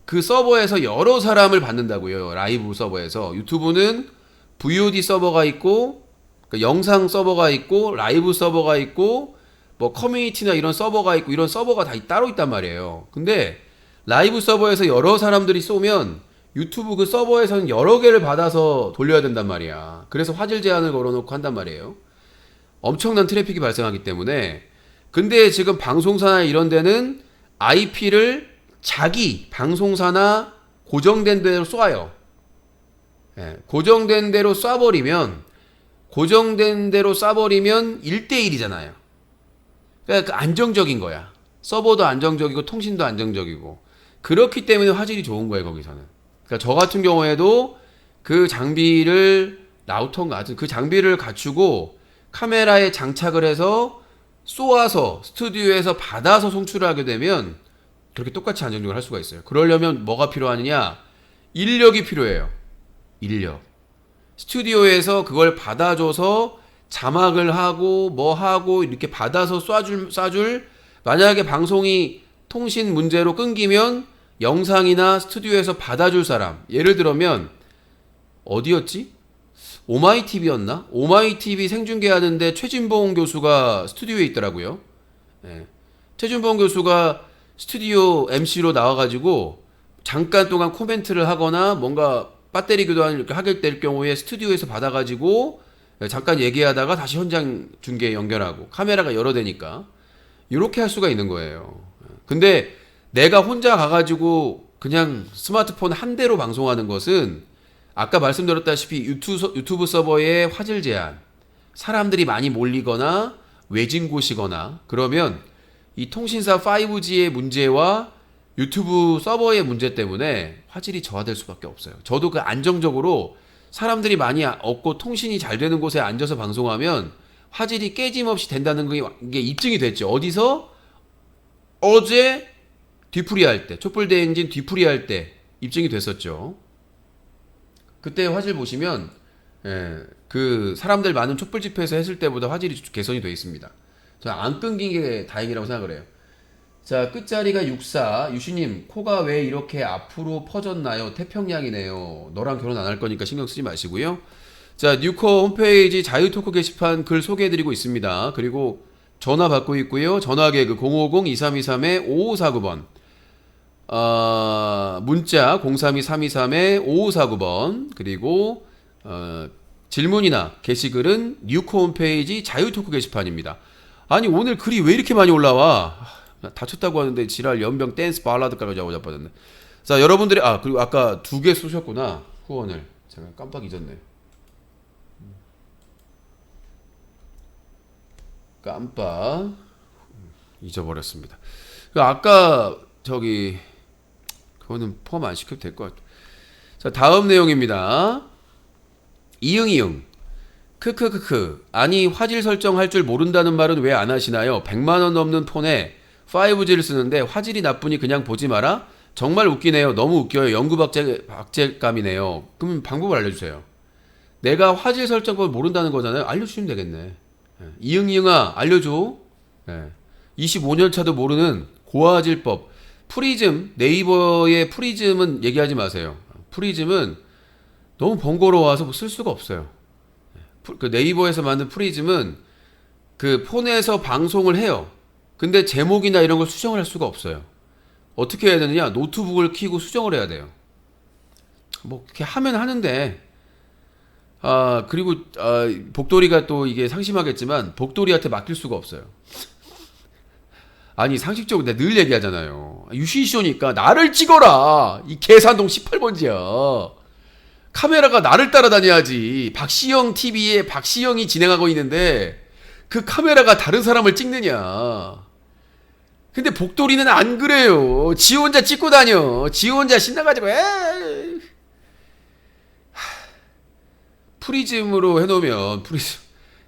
그 서버에서 여러 사람을 받는다고요. 라이브 서버에서. 유튜브는 VOD 서버가 있고 그러니까 영상 서버가 있고 라이브 서버가 있고 뭐 커뮤니티나 이런 서버가 있고 이런 서버가 다 따로 있단 말이에요. 근데 라이브 서버에서 여러 사람들이 쏘면 유튜브 그 서버에서는 여러 개를 받아서 돌려야 된단 말이야. 그래서 화질 제한을 걸어놓고 한단 말이에요. 엄청난 트래픽이 발생하기 때문에. 근데 지금 방송사나 이런 데는 IP를 자기 방송사나 고정된 대로 쏴요. 예, 고정된 대로 쏴버리면 1대1이잖아요. 그러니까 안정적인 거야. 서버도 안정적이고 통신도 안정적이고. 그렇기 때문에 화질이 좋은 거예요, 거기서는. 그러니까 저 같은 경우에도 그 장비를 라우터인가 하여튼 그 장비를 갖추고 카메라에 장착을 해서 쏘아서 스튜디오에서 받아서 송출을 하게 되면 그렇게 똑같이 안정적으로 할 수가 있어요. 그러려면 뭐가 필요하느냐? 인력이 필요해요. 인력. 스튜디오에서 그걸 받아줘서 자막을 하고 뭐 하고 이렇게 받아서 쏴줄 만약에 방송이 통신 문제로 끊기면 영상이나 스튜디오에서 받아줄 사람, 예를 들면 어디였지? 오마이TV였나? 오마이TV 생중계하는데 최진봉 교수가 스튜디오에 있더라고요. 예. 최진봉 교수가 스튜디오 MC로 나와가지고 잠깐 동안 코멘트를 하거나 뭔가 배터리 교환을 이렇게 하게 될 경우에 스튜디오에서 받아가지고 잠깐 얘기하다가 다시 현장 중계에 연결하고 카메라가 여러 대니까 이렇게 할 수가 있는 거예요. 근데 내가 혼자 가가지고 그냥 스마트폰 한 대로 방송하는 것은 아까 말씀드렸다시피 유튜브 서버의 화질 제한, 사람들이 많이 몰리거나 외진 곳이거나 그러면 이 통신사 5G의 문제와 유튜브 서버의 문제 때문에 화질이 저하될 수밖에 없어요. 저도 그 안정적으로 사람들이 많이 없고 통신이 잘 되는 곳에 앉아서 방송하면 화질이 깨짐없이 된다는 게 입증이 됐죠. 어디서? 어제 뒤풀이 할 때, 촛불대행진 뒤풀이 할 때 입증이 됐었죠. 그때 화질 보시면 그 사람들 많은 촛불 집회에서 했을 때보다 화질이 개선이 되어 있습니다. 저 안 끊긴 게 다행이라고 생각을 해요. 자, 끝자리가 64. 유시님, 코가 왜 이렇게 앞으로 퍼졌나요? 태평양이네요. 너랑 결혼 안 할 거니까 신경 쓰지 마시고요. 자, 뉴코 홈페이지 자유토크 게시판 글 소개해드리고 있습니다. 그리고 전화 받고 있고요. 전화기 그 050-2323-5549번. 문자 032-323-5549번. 그리고 질문이나 게시글은 뉴코 홈페이지 자유토크 게시판입니다. 아니 오늘 글이 왜 이렇게 많이 올라와? 다쳤다고 하는데 지랄 연병 댄스 발라드까지 하고 자빠졌네. 자 여러분들이 그리고 아까 2개 쏘셨구나 후원을. 제가 깜빡 잊었네. 깜빡 잊어버렸습니다. 아까 저기 그거는 포함 안 시켜도 될 것 같아. 자 다음 내용입니다. 이응이응 크크크크 아니 화질 설정할 줄 모른다는 말은 왜 안 하시나요? 100만원 넘는 폰에 5G를 쓰는데 화질이 나쁘니 그냥 보지 마라? 정말 웃기네요. 너무 웃겨요. 연구박제감이네요. 그럼 방법을 알려주세요. 내가 화질 설정법을 모른다는 거잖아요. 알려주시면 되겠네. 이응이응아 알려줘. 25년차도 모르는 고화질법. 프리즘, 네이버의 프리즘은 얘기하지 마세요. 프리즘은 너무 번거로워서 뭐 쓸 수가 없어요. 그 네이버에서 만든 프리즘은 그 폰에서 방송을 해요. 근데 제목이나 이런 걸 수정을 할 수가 없어요. 어떻게 해야 되느냐? 노트북을 켜고 수정을 해야 돼요. 뭐 그렇게 하면 하는데 그리고 복돌이가 또 이게 상심하겠지만 복돌이한테 맡길 수가 없어요. 아니 상식적으로 내가 늘 얘기하잖아요. 유시쇼니까 나를 찍어라. 이 계산동 18번지야. 카메라가 나를 따라다녀야지. 박시영 TV에 박시영이 진행하고 있는데 그 카메라가 다른 사람을 찍느냐. 근데 복돌이는 안 그래요. 지 혼자 찍고 다녀. 지 혼자 신나가지고 프리즘으로 해놓으면 프리즘.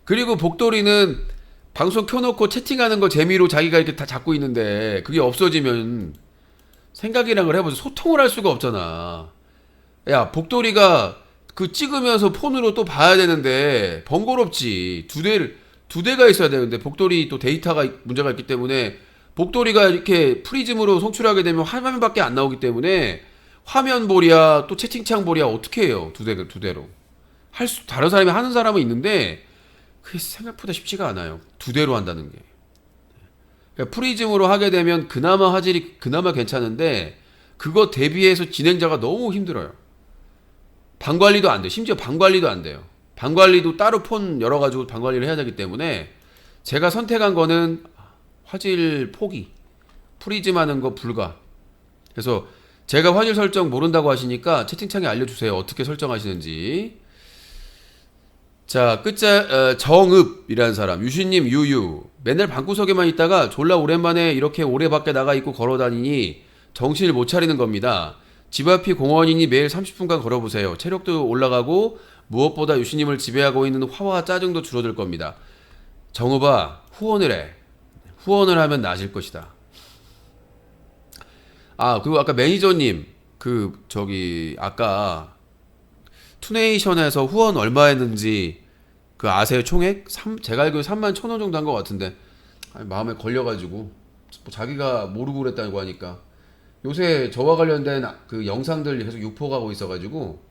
그리고 복돌이는 방송 켜놓고 채팅하는 거 재미로 자기가 이렇게 다 잡고 있는데 그게 없어지면 생각이란 걸 해보세요. 소통을 할 수가 없잖아. 야 복돌이가 그 찍으면서 폰으로 또 봐야 되는데 번거롭지. 두 대가 있어야 되는데 복돌이 또 데이터가 문제가 있기 때문에 복돌이가 이렇게 프리즘으로 송출하게 되면 화면밖에 안 나오기 때문에 화면 볼이야 또 채팅창 볼이야 어떻게 해요? 두 대로 다른 사람이 하는 사람은 있는데 그게 생각보다 쉽지가 않아요. 두 대로 한다는 게. 그러니까 프리즘으로 하게 되면 그나마 화질이 그나마 괜찮은데 그거 대비해서 진행자가 너무 힘들어요. 방 관리도 안 돼. 심지어 방 관리도 안 돼요. 방 관리도 따로 폰 열어가지고 방 관리를 해야 되기 때문에 제가 선택한 거는 화질 포기. 프리즘 하는 거 불가. 그래서 제가 화질 설정 모른다고 하시니까 채팅창에 알려주세요. 어떻게 설정하시는지. 자, 정읍이라는 사람. 유신님 유유. 맨날 방구석에만 있다가 졸라 오랜만에 이렇게 오래 밖에 나가 있고 걸어다니니 정신을 못 차리는 겁니다. 집 앞이 공원이니 매일 30분간 걸어보세요. 체력도 올라가고 무엇보다 유신님을 지배하고 있는 화와 짜증도 줄어들 겁니다. 정읍아 후원을 해. 후원을 하면 나아질 것이다. 그리고 아까 매니저님 아까 투네이션에서 후원 얼마 했는지 그 아세요? 총액? 제가 알기로 31,000원 정도 한 것 같은데 마음에 걸려가지고 뭐 자기가 모르고 그랬다고 하니까 요새 저와 관련된 그 영상들 계속 유포가고 있어가지고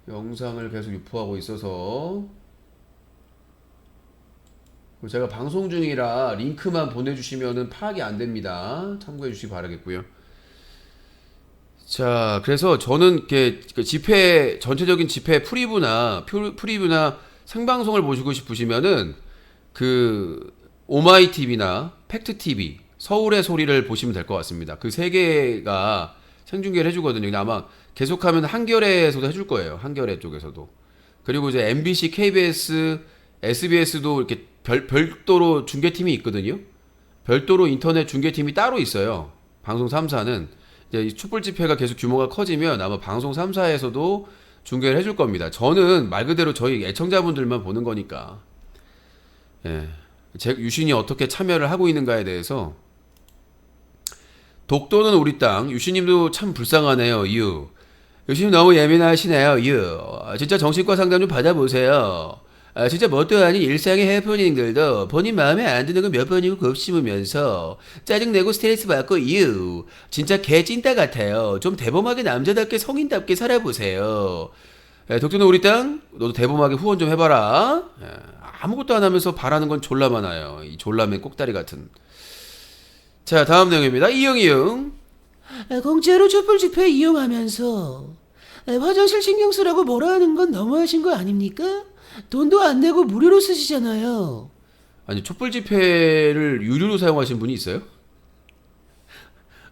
영상을 계속 유포하고 있어서 제가 방송 중이라 링크만 보내주시면은 파악이 안 됩니다. 참고해 주시기 바라겠고요. 자, 그래서 저는 이렇게 집회 전체적인 집회 프리뷰나 생방송을 보시고 싶으시면은 그 오마이 TV나 팩트 TV, 서울의 소리를 보시면 될 것 같습니다. 그 세 개가 생중계를 해주거든요. 근데 아마 계속하면 한겨레에서도 해줄 거예요. 한겨레 쪽에서도. 그리고 이제 MBC, KBS, SBS도 이렇게 별도로 중계팀이 있거든요. 별도로 인터넷 중계팀이 따로 있어요. 방송 3사는 이제 이 촛불 집회가 계속 규모가 커지면 아마 방송 3사에서도 중계를 해줄 겁니다. 저는 말 그대로 저희 애청자분들만 보는 거니까. 예. 유신이 어떻게 참여를 하고 있는가에 대해서. 독도는 우리 땅. 유신님도 참 불쌍하네요. 유신님 너무 예민하시네요. 진짜 정신과 상담 좀 받아보세요. 진짜 뭣도 아닌 일상의 해프닝들도 본인 마음에 안 드는 거 몇 번이고 곱씹으면서 짜증내고 스트레스 받고 진짜 개 찐따 같아요. 좀 대범하게 남자답게 성인답게 살아보세요. 독도는 우리 땅. 너도 대범하게 후원 좀 해봐라. 아무것도 안 하면서 바라는 건 졸라 많아요. 이 졸라맨 꼭다리 같은. 자, 다음 내용입니다. 이응 공짜로 촛불 집회 이용하면서 화장실 신경 쓰라고 뭐라 하는 건 너무하신 거 아닙니까? 돈도 안 내고 무료로 쓰시잖아요. 아니 촛불 집회를 유료로 사용하신 분이 있어요?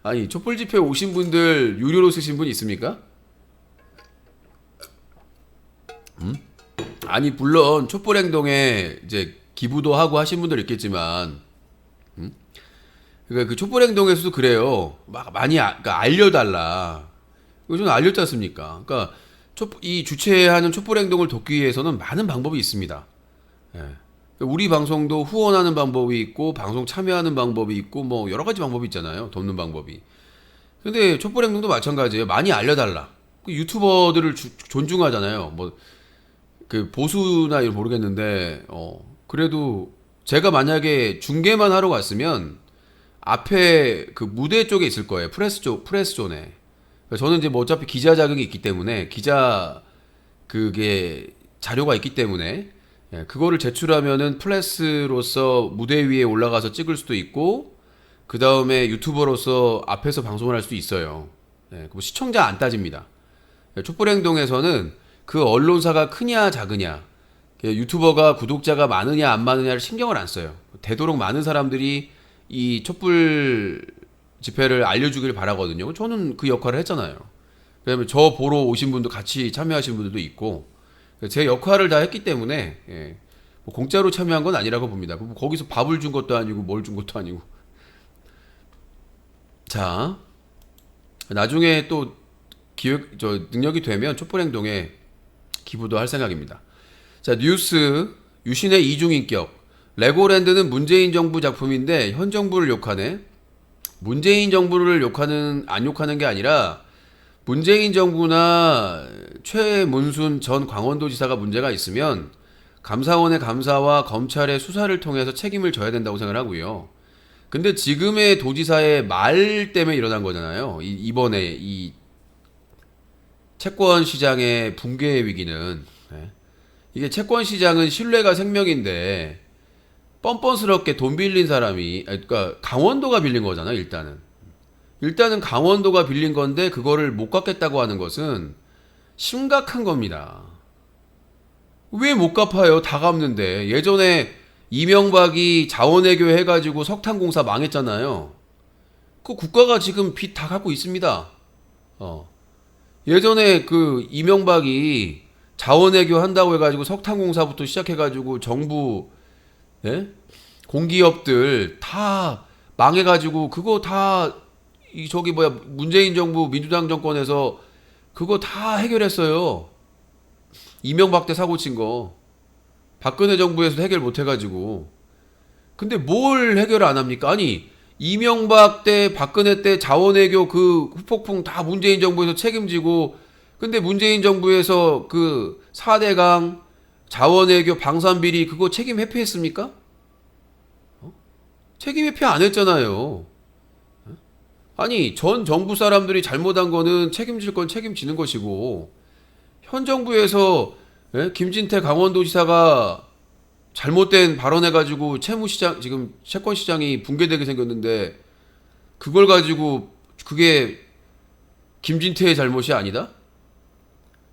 아니 촛불 집회 오신 분들 유료로 쓰신 분 있습니까? 아니 물론 촛불 행동에 이제 기부도 하고 하신 분들 있겠지만, 그러니까 그 촛불 행동에서도 그래요. 막 많이 그러니까 알려달라. 이거 좀 알렸지 않습니까? 그러니까 이 주최하는 촛불 행동을 돕기 위해서는 많은 방법이 있습니다. 예. 우리 방송도 후원하는 방법이 있고 방송 참여하는 방법이 있고 뭐 여러 가지 방법이 있잖아요. 돕는 방법이. 근데 촛불 행동도 마찬가지예요. 많이 알려달라. 그 유튜버들을 존중하잖아요. 뭐 그 보수나 이런 모르겠는데 그래도 제가 만약에 중계만 하러 갔으면 앞에 그 무대 쪽에 있을 거예요. 프레스 존에. 저는 이제 뭐 어차피 기자 자격이 있기 때문에 기자 그게 자료가 있기 때문에 그거를 제출하면은 프레스로서 무대 위에 올라가서 찍을 수도 있고 그 다음에 유튜버로서 앞에서 방송을 할 수도 있어요. 뭐 시청자 안 따집니다. 촛불행동에서는 그 언론사가 크냐 작으냐, 유튜버가 구독자가 많으냐 안 많으냐를 신경을 안 써요. 되도록 많은 사람들이 이 촛불 집회를 알려주길 바라거든요. 저는 그 역할을 했잖아요. 그다음에 저 보러 오신 분도 같이 참여하신 분들도 있고 제 역할을 다 했기 때문에 뭐 공짜로 참여한 건 아니라고 봅니다. 거기서 밥을 준 것도 아니고 뭘 준 것도 아니고. 자, 나중에 또 능력이 되면 촛불행동에 기부도 할 생각입니다. 자, 뉴스 유신의 이중인격. 레고랜드는 문재인 정부 작품인데 현 정부를 욕하네. 문재인 정부를 안 욕하는 게 아니라 문재인 정부나 최문순 전 강원도지사가 문제가 있으면 감사원의 감사와 검찰의 수사를 통해서 책임을 져야 된다고 생각하고요. 근데 지금의 도지사의 말 때문에 일어난 거잖아요. 이번에 이 채권 시장의 붕괴의 위기는. 이게 채권 시장은 신뢰가 생명인데 뻔뻔스럽게 돈 빌린 사람이, 그러니까 강원도가 빌린 거잖아. 일단은 강원도가 빌린 건데 그거를 못 갚겠다고 하는 것은 심각한 겁니다. 왜 못 갚아요? 다 갚는데. 예전에 이명박이 자원외교 해가지고 석탄공사 망했잖아요. 그 국가가 지금 빚 다 갖고 있습니다. 예전에 그 이명박이 자원외교 한다고 해가지고 석탄공사부터 시작해가지고 정부 공기업들 다 망해가지고 그거 다 문재인 정부 민주당 정권에서 그거 다 해결했어요. 이명박 때 사고 친 거 박근혜 정부에서 해결 못 해가지고. 근데 뭘 해결 안 합니까? 아니 이명박 때 박근혜 때 자원외교 그 후폭풍 다 문재인 정부에서 책임지고, 근데 문재인 정부에서 그 4대강 자원외교 방산비리 그거 책임 회피했습니까? 책임 회피 안 했잖아요. 아니 전 정부 사람들이 잘못한 거는 책임질 건 책임지는 것이고, 현 정부에서 김진태 강원도지사가 잘못된 발언해가지고 채무시장 지금 채권시장이 붕괴되게 생겼는데 그걸 가지고 그게 김진태의 잘못이 아니다?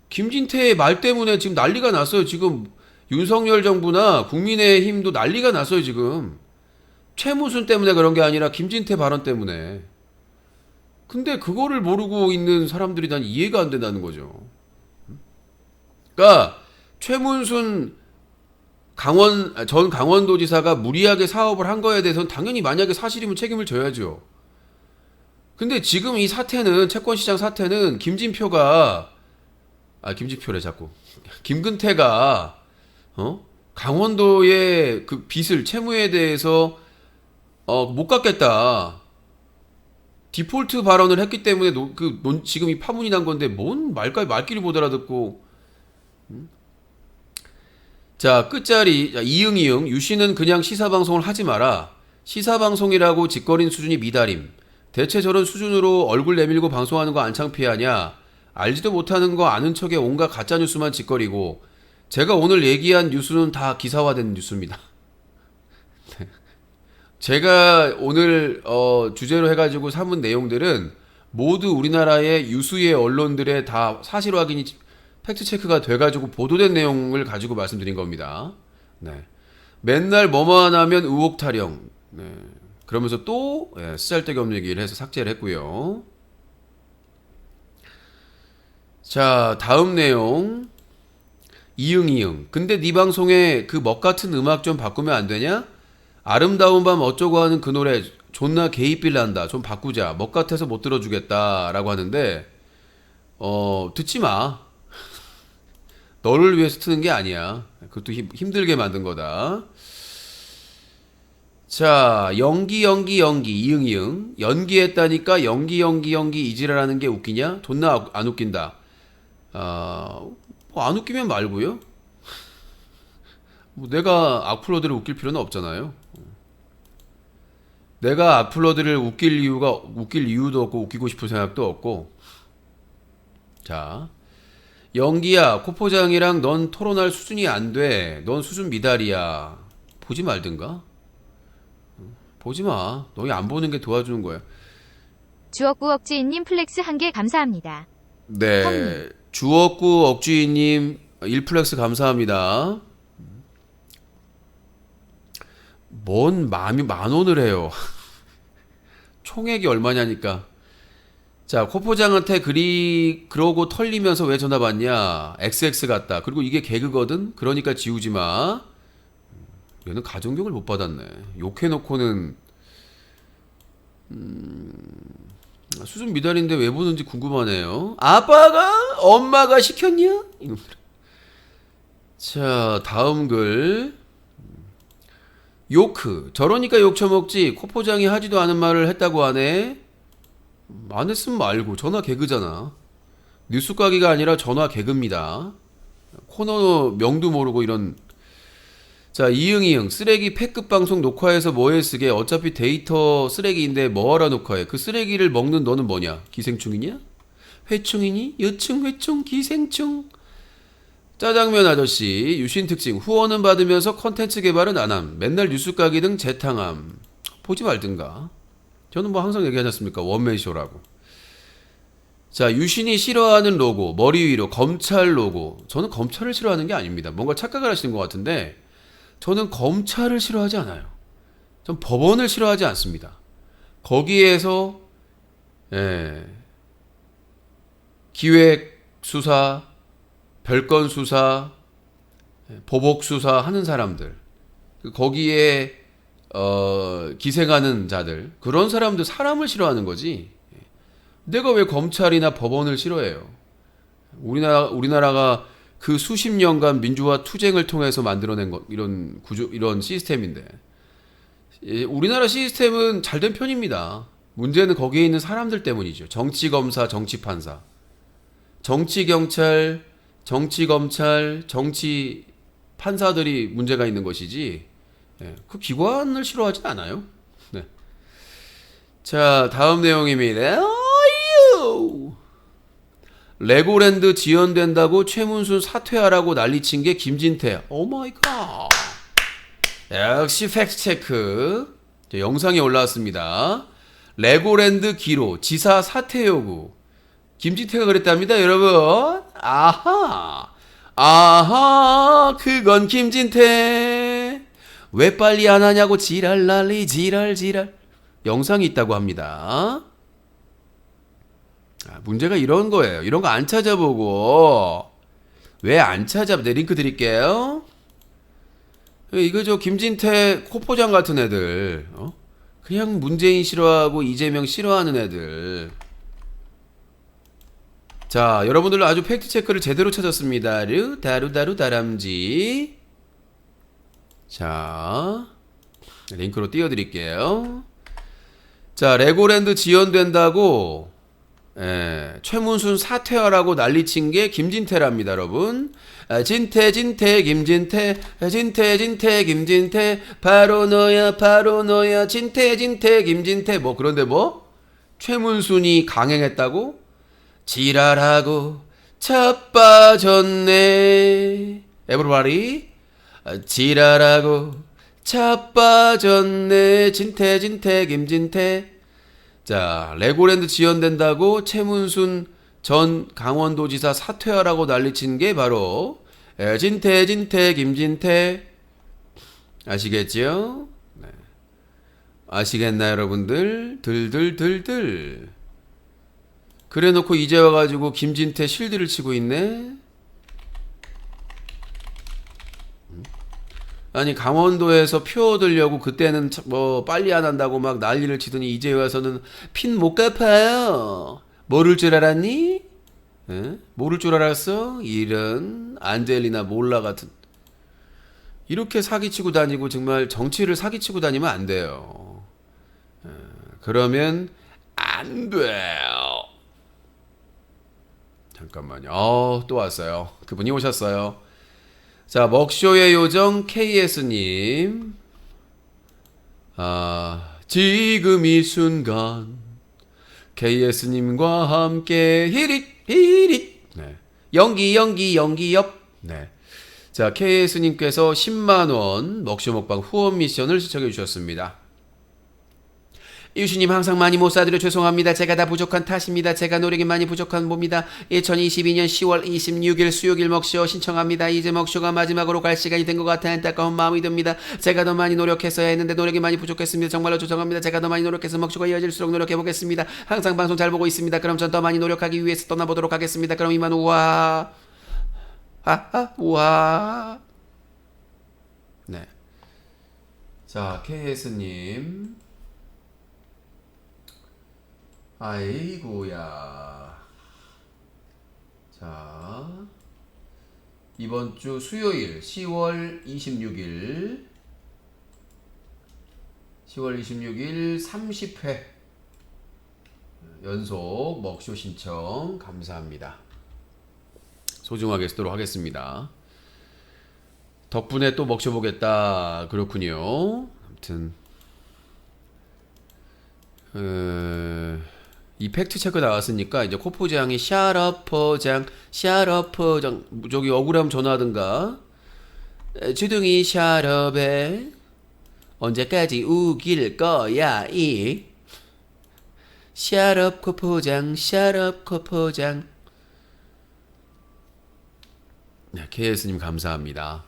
김진태의 말 때문에 지금 난리가 났어요. 지금 윤석열 정부나 국민의힘도 난리가 났어요. 지금 최무순 때문에 그런 게 아니라 김진태 발언 때문에. 근데 그거를 모르고 있는 사람들이 난 이해가 안 된다는 거죠. 그러니까 최문순 전 강원도지사가 무리하게 사업을 한 거에 대해서는 당연히 만약에 사실이면 책임을 져야죠. 근데 지금 이 사태는, 채권시장 사태는 김진표래 자꾸. 김근태가 강원도의 그 빚을, 채무에 대해서 못 갚겠다. 디폴트 발언을 했기 때문에 지금 이 파문이 난 건데 뭔 말귀를 못 알아듣고. 자, 끝자리. 이응이응. 유씨는 그냥 시사방송을 하지 마라. 시사방송이라고 짓거린 수준이 미달임. 대체 저런 수준으로 얼굴 내밀고 방송하는 거 안 창피하냐? 알지도 못하는 거 아는 척에 온갖 가짜뉴스만 짓거리고. 제가 오늘 얘기한 뉴스는 다 기사화된 뉴스입니다. 제가 오늘 주제로 해가지고 삼은 내용들은 모두 우리나라의 유수의 언론들의 다 사실 확인이 팩트 체크가 돼가지고 보도된 내용을 가지고 말씀드린 겁니다. 네. 맨날 뭐만 하면 의혹 타령. 네. 그러면서 또 쓰잘데기 없는 얘기를 해서 삭제를 했고요. 자, 다음 내용. 이응. 근데 네 방송에 그 먹 같은 음악 좀 바꾸면 안 되냐? 아름다운 밤 어쩌고 하는 그 노래 존나 개입빌 난다. 좀 바꾸자. 먹 같아서 못 들어주겠다라고 하는데 듣지 마. 너를 위해서 트는 게 아니야. 그것도 힘들게 만든 거다. 자, 연기 이응. 연기했다니까 연기 이지랄하는 게 웃기냐? 존나 안 웃긴다. 뭐 안 웃기면 말고요. 뭐 내가 악플러들을 웃길 필요는 없잖아요. 내가 악플러들을 웃길 이유도 없고 웃기고 싶은 생각도 없고. 자, 연기야, 코포장이랑 넌 토론할 수준이 안 돼. 넌 수준 미달이야. 보지 말든가. 보지 마. 너희 안 보는 게 도와주는 거야. 주억구 억지인님 플렉스 1개 감사합니다. 네. 주억구 억주인님 1플렉스 감사합니다. 뭔 만 원을 해요. 총액이 얼마냐니까. 자, 코포장한테 그러고 털리면서 왜 전화 받냐? XX 같다. 그리고 이게 개그거든? 그러니까 지우지 마. 얘는 가정교육을 못 받았네. 욕해놓고는 수준 미달인데 왜 보는지 궁금하네요. 아빠가? 엄마가 시켰냐? 이놈들. 자, 다음 글. 요크. 저러니까 욕 처먹지. 코포장이 하지도 않은 말을 했다고 하네. 안 했으면 말고. 전화 개그잖아. 뉴스 가기가 아니라 전화 개그입니다. 코너 명도 모르고 이런. 자, 이응. 쓰레기 패급 방송 녹화해서 뭐에 쓰게. 어차피 데이터 쓰레기인데 뭐하러 녹화해. 그 쓰레기를 먹는 너는 뭐냐? 기생충이냐? 회충이니? 여충, 회충, 기생충. 짜장면 아저씨 유신 특징 후원은 받으면서 컨텐츠 개발은 안함. 맨날 뉴스 까기 등 재탕함. 보지 말든가. 저는 뭐 항상 얘기하지 않습니까? 원맨쇼라고. 자, 유신이 싫어하는 로고 머리 위로 검찰 로고. 저는 검찰을 싫어하는 게 아닙니다. 뭔가 착각을 하시는 것 같은데 저는 검찰을 싫어하지 않아요. 전 법원을 싫어하지 않습니다. 거기에서 기획 수사, 별건 수사, 보복 수사 하는 사람들, 거기에 기생하는 자들, 그런 사람들 사람을 싫어하는 거지. 내가 왜 검찰이나 법원을 싫어해요? 우리나라가 그 수십 년간 민주화 투쟁을 통해서 만들어낸 이런 구조, 이런 시스템인데, 우리나라 시스템은 잘된 편입니다. 문제는 거기에 있는 사람들 때문이죠. 정치 검사, 정치 판사, 정치 경찰, 정치 검찰, 정치 판사들이 문제가 있는 것이지, 그 기관을 싫어하진 않아요. 네. 자, 다음 내용입니다. 레고랜드 지연된다고 최문순 사퇴하라고 난리친 게 김진태. 오 마이 갓. 역시 팩트체크. 영상이 올라왔습니다. 레고랜드 기로 지사 사퇴 요구. 김진태가 그랬답니다, 여러분. 아하, 그건 김진태. 왜 빨리 안 하냐고 지랄 난리, 지랄. 영상이 있다고 합니다. 문제가 이런 거예요. 이런 거 안 찾아보고. 왜 안 찾아보? 네, 링크 드릴게요. 이거 김진태 코포장 같은 애들, 그냥 문재인 싫어하고 이재명 싫어하는 애들. 자, 여러분들 아주 팩트 체크를 제대로 찾았습니다. 다루 다람쥐. 자, 링크로 띄워드릴게요. 자, 레고랜드 지연된다고 최문순 사퇴하라고 난리친 게 김진태랍니다, 여러분. 진태 김진태, 진태 김진태, 바로 너야 진태 김진태. 뭐 그런데 뭐 최문순이 강행했다고 지랄하고 자빠졌네. 에브리바디 지랄하고 자빠졌네. 진태 김진태. 자, 레고랜드 지연된다고 최문순 전 강원도지사 사퇴하라고 난리친 게 바로 진태 김진태 아시겠죠? 네. 아시겠나요, 여러분들? 들들들들. 그래놓고 이제 와가지고 김진태 실드를 치고 있네. 아니 강원도에서 표 얻으려고 그때는 뭐 빨리 안 한다고 막 난리를 치더니 이제 와서는 핀 못 갚아요. 모를 줄 알았니? 에? 모를 줄 알았어? 이런 안젤리나 몰라 같은. 이렇게 사기치고 다니고 정말 정치를 사기치고 다니면 안 돼요. 그러면 안 돼요. 잠깐만요. 또 왔어요. 그분이 오셨어요. 자, 먹쇼의 요정 KS님. 지금 이 순간 KS님과 함께 히릿. 네. 연기 옆. 네. 자, KS님께서 10만원 먹쇼 먹방 후원 미션을 시청해 주셨습니다. 유슈님 항상 많이 못 사드려 죄송합니다. 제가 다 부족한 탓입니다. 제가 노력이 많이 부족한 봅니다. 2022년 10월 26일 수요일 먹쇼 신청합니다. 이제 먹쇼가 마지막으로 갈 시간이 된 것 같아 안타까운 마음이 듭니다. 제가 더 많이 노력했어야 했는데 노력이 많이 부족했습니다. 정말로 죄송합니다. 제가 더 많이 노력해서 먹쇼가 이어질수록 노력해보겠습니다. 항상 방송 잘 보고 있습니다. 그럼 전 더 많이 노력하기 위해서 떠나보도록 하겠습니다. 그럼 이만 우와. 우와. 네. 자, KS님. 아이고야. 자, 이번 주 수요일 10월 26일 30회 연속 먹쇼 신청 감사합니다. 소중하게 쓰도록 하겠습니다. 덕분에 또 먹쇼 보겠다. 그렇군요. 아무튼 이 팩트 체크 나왔으니까 이제 코포장이 샤럽 포장 저기 억울하면 전화하든가. 주둥이 샤럽에 언제까지 우길 거야 이 샤럽 코포장. 네, KS님 감사합니다.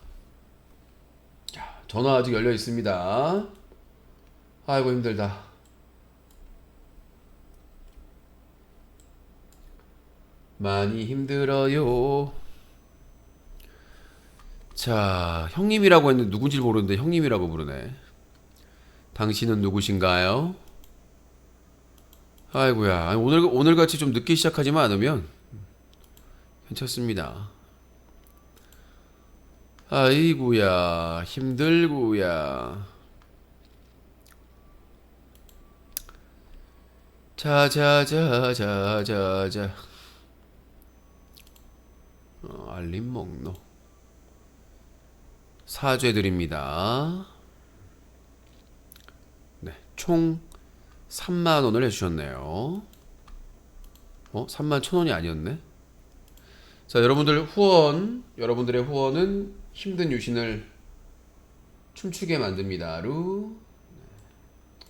자, 전화 아직 열려 있습니다. 아이고 힘들다. 많이 힘들어요. 자, 형님이라고 했는데 누군지 모르는데 형님이라고 부르네. 당신은 누구신가요? 아이고야. 아니, 오늘같이 좀 늦게 시작하지만 않으면 괜찮습니다. 아이고야. 힘들구야. 자자자자자자. 알림 목록. 사죄드립니다. 네, 총 3만원을 해주셨네요. 31,000원이 아니었네. 자, 여러분들의 후원은 힘든 유신을 춤추게 만듭니다.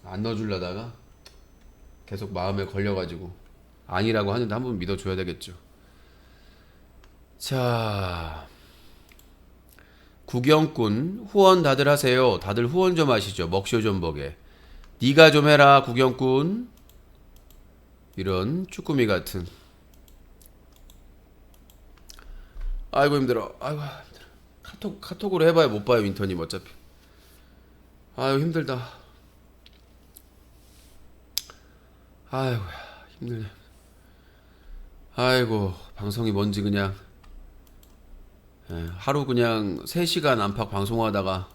안 넣어주려다가 계속 마음에 걸려가지고 아니라고 하는데 한번 믿어줘야 되겠죠. 자, 구경꾼 후원 다들 하세요. 다들 후원 좀 하시죠. 먹쇼 좀 보게. 니가 좀 해라 구경꾼. 이런 쭈꾸미 같은. 아이고 힘들어. 아이고 힘들어. 카톡으로 해봐야 못 봐요 인터님 어차피. 아유 힘들다. 아이고야 힘들네. 아이고 방송이 뭔지 그냥 하루 그냥 3시간 안팎 방송하다가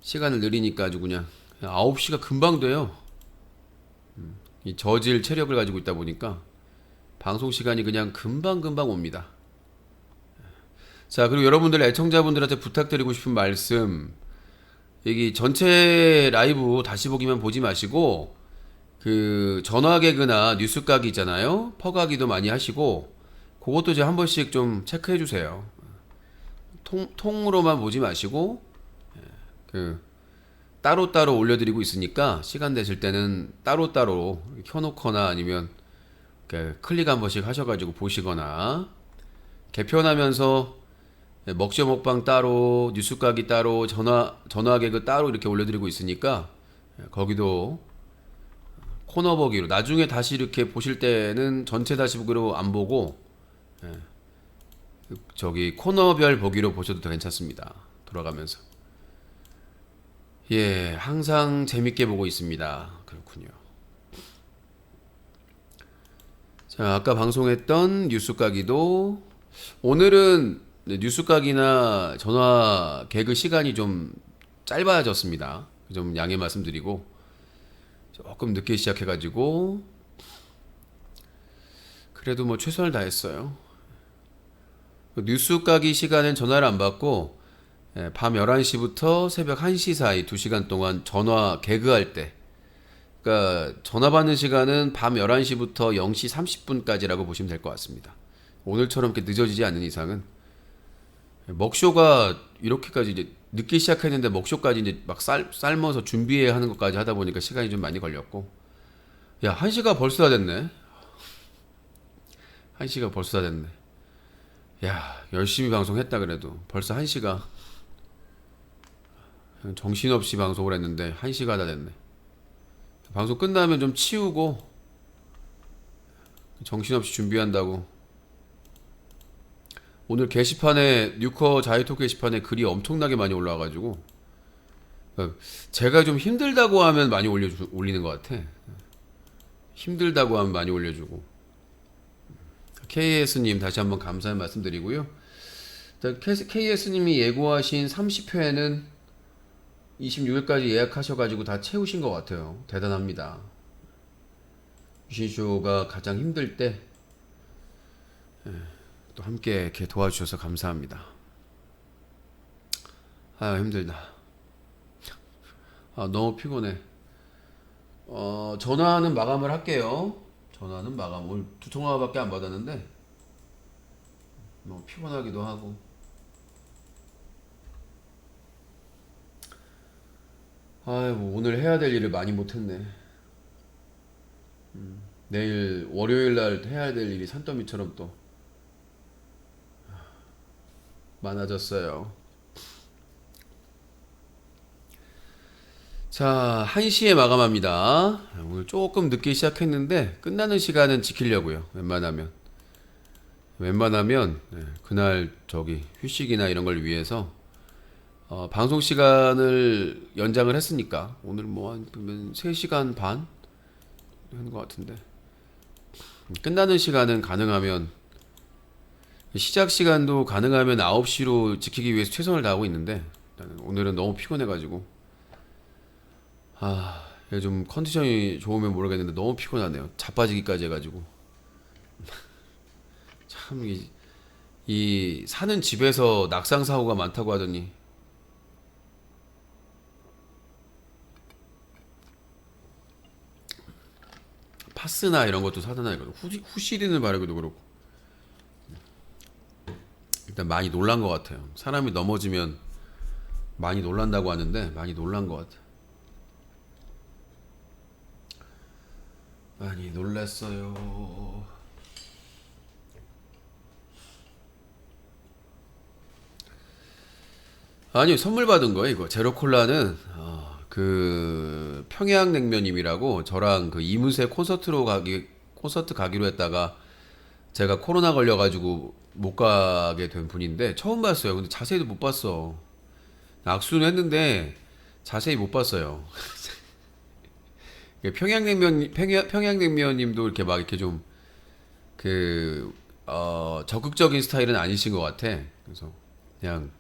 시간을 느리니까 아주 그냥 9시가 금방 돼요. 이 저질 체력을 가지고 있다 보니까 방송 시간이 그냥 금방 옵니다. 자, 그리고 여러분들 애청자분들한테 부탁드리고 싶은 말씀. 여기 전체 라이브 다시 보기만 보지 마시고 그 전화 개그나 뉴스 까기 있잖아요. 퍼가기도 많이 하시고 그것도 이제 한 번씩 좀 체크해 주세요. 통으로만 보지 마시고 그 따로따로 올려드리고 있으니까 시간 되실 때는 따로따로 켜놓거나 아니면 이렇게 클릭 한 번씩 하셔가지고 보시거나 개편하면서 먹죠 먹방 따로 뉴스 까기 따로 전화 개그 따로 이렇게 올려드리고 있으니까 거기도 코너 보기로 나중에 다시 이렇게 보실 때는 전체 다시 보기로 안 보고 저기 코너별 보기로 보셔도 더 괜찮습니다. 돌아가면서 예 항상 재밌게 보고 있습니다. 그렇군요. 자 아까 방송했던 뉴스 까기도 오늘은 뉴스 까기나 전화 개그 시간이 좀 짧아졌습니다. 좀 양해 말씀드리고 조금 늦게 시작해가지고 그래도 뭐 최선을 다했어요. 뉴스 까기 시간엔 전화를 안 받고 밤 11시부터 새벽 1시 사이 2시간 동안 전화 개그할 때 그러니까 전화 받는 시간은 밤 11시부터 0시 30분까지라고 보시면 될 것 같습니다. 오늘처럼 이렇게 늦어지지 않는 이상은 먹쇼가 이렇게까지 이제 늦게 시작했는데 먹쇼까지 이제 막 삶아서 준비해야 하는 것까지 하다 보니까 시간이 좀 많이 걸렸고 야 1시가 벌써 다 됐네. 1시가 벌써 다 됐네. 야 열심히 방송했다 그래도 벌써 1시가 정신없이 방송을 했는데 1시가 다 됐네. 방송 끝나면 좀 치우고 정신없이 준비한다고 오늘 게시판에 뉴커 자유톡 게시판에 글이 엄청나게 많이 올라와가지고 제가 좀 힘들다고 하면 많이 올리는 것 같아. 힘들다고 하면 많이 올려주고 KS님 다시 한번 감사의 말씀드리고요. KS님이 예고하신 30회는 26일까지 예약하셔가지고 다 채우신 것 같아요. 대단합니다. 유신쇼가 가장 힘들 때 또 함께 이렇게 도와주셔서 감사합니다. 아 힘들다. 아 너무 피곤해. 전화는 마감을 할게요. 전화는 마감. 오늘 2통화밖에 안 받았는데 너무 피곤하기도 하고. 아이고 오늘 해야 될 일을 많이 못했네. 내일 월요일날 해야 될 일이 산더미처럼 또 많아졌어요. 자 1시에 마감합니다. 오늘 조금 늦게 시작했는데 끝나는 시간은 지키려고요. 웬만하면 그날 저기 휴식이나 이런 걸 위해서 방송 시간을 연장을 했으니까 오늘 뭐 한 3시간 반 하는 것 같은데 끝나는 시간은 가능하면 시작 시간도 가능하면 9시로 지키기 위해서 최선을 다하고 있는데 오늘은 너무 피곤해가지고 이게 좀 컨디션이 좋으면 모르겠는데 너무 피곤하네요. 자빠지기까지 해가지고 참 이 사는 집에서 낙상 사고가 많다고 하더니 파스나 이런 것도 사다나 이거 후시딘을 바르기도 그렇고 일단 많이 놀란 것 같아요. 사람이 넘어지면 많이 놀란다고 하는데 많이 놀란 것 같아. 많이 놀랐어요. 아니 선물 받은 거예요 이거. 제로콜라는 그 평양냉면님이라고 저랑 그 이문세 콘서트 가기로 했다가 제가 코로나 걸려가지고 못 가게 된 분인데 처음 봤어요. 근데 자세히도 못 봤어. 악수는 했는데 자세히 못 봤어요. 평양냉면님도 이렇게 막 이렇게 좀 적극적인 스타일은 아니신 것 같아. 그래서 그냥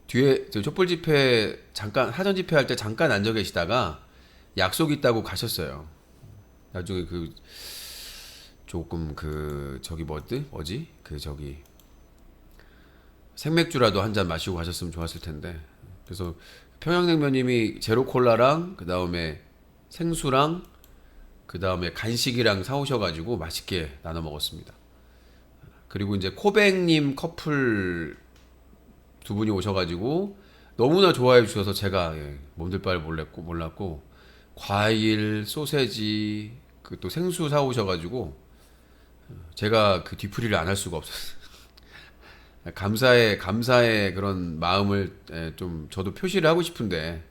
뒤에 촛불 집회 잠깐 하전 집회 할 때 잠깐 앉아 계시다가 약속 있다고 가셨어요. 나중에 조금 저기 뭐지? 저기 생맥주라도 한 잔 마시고 가셨으면 좋았을 텐데. 그래서 평양냉면님이 제로콜라랑 그 다음에 생수랑 그 다음에 간식이랑 사오셔가지고 맛있게 나눠 먹었습니다. 그리고 이제 코백님 커플 두 분이 오셔가지고 너무나 좋아해 주셔서 제가 몸둘 바를 몰랐고 과일, 소세지, 그 또 생수 사오셔가지고 제가 그 뒤풀이를 안 할 수가 없었어요. 감사의 그런 마음을 좀 저도 표시를 하고 싶은데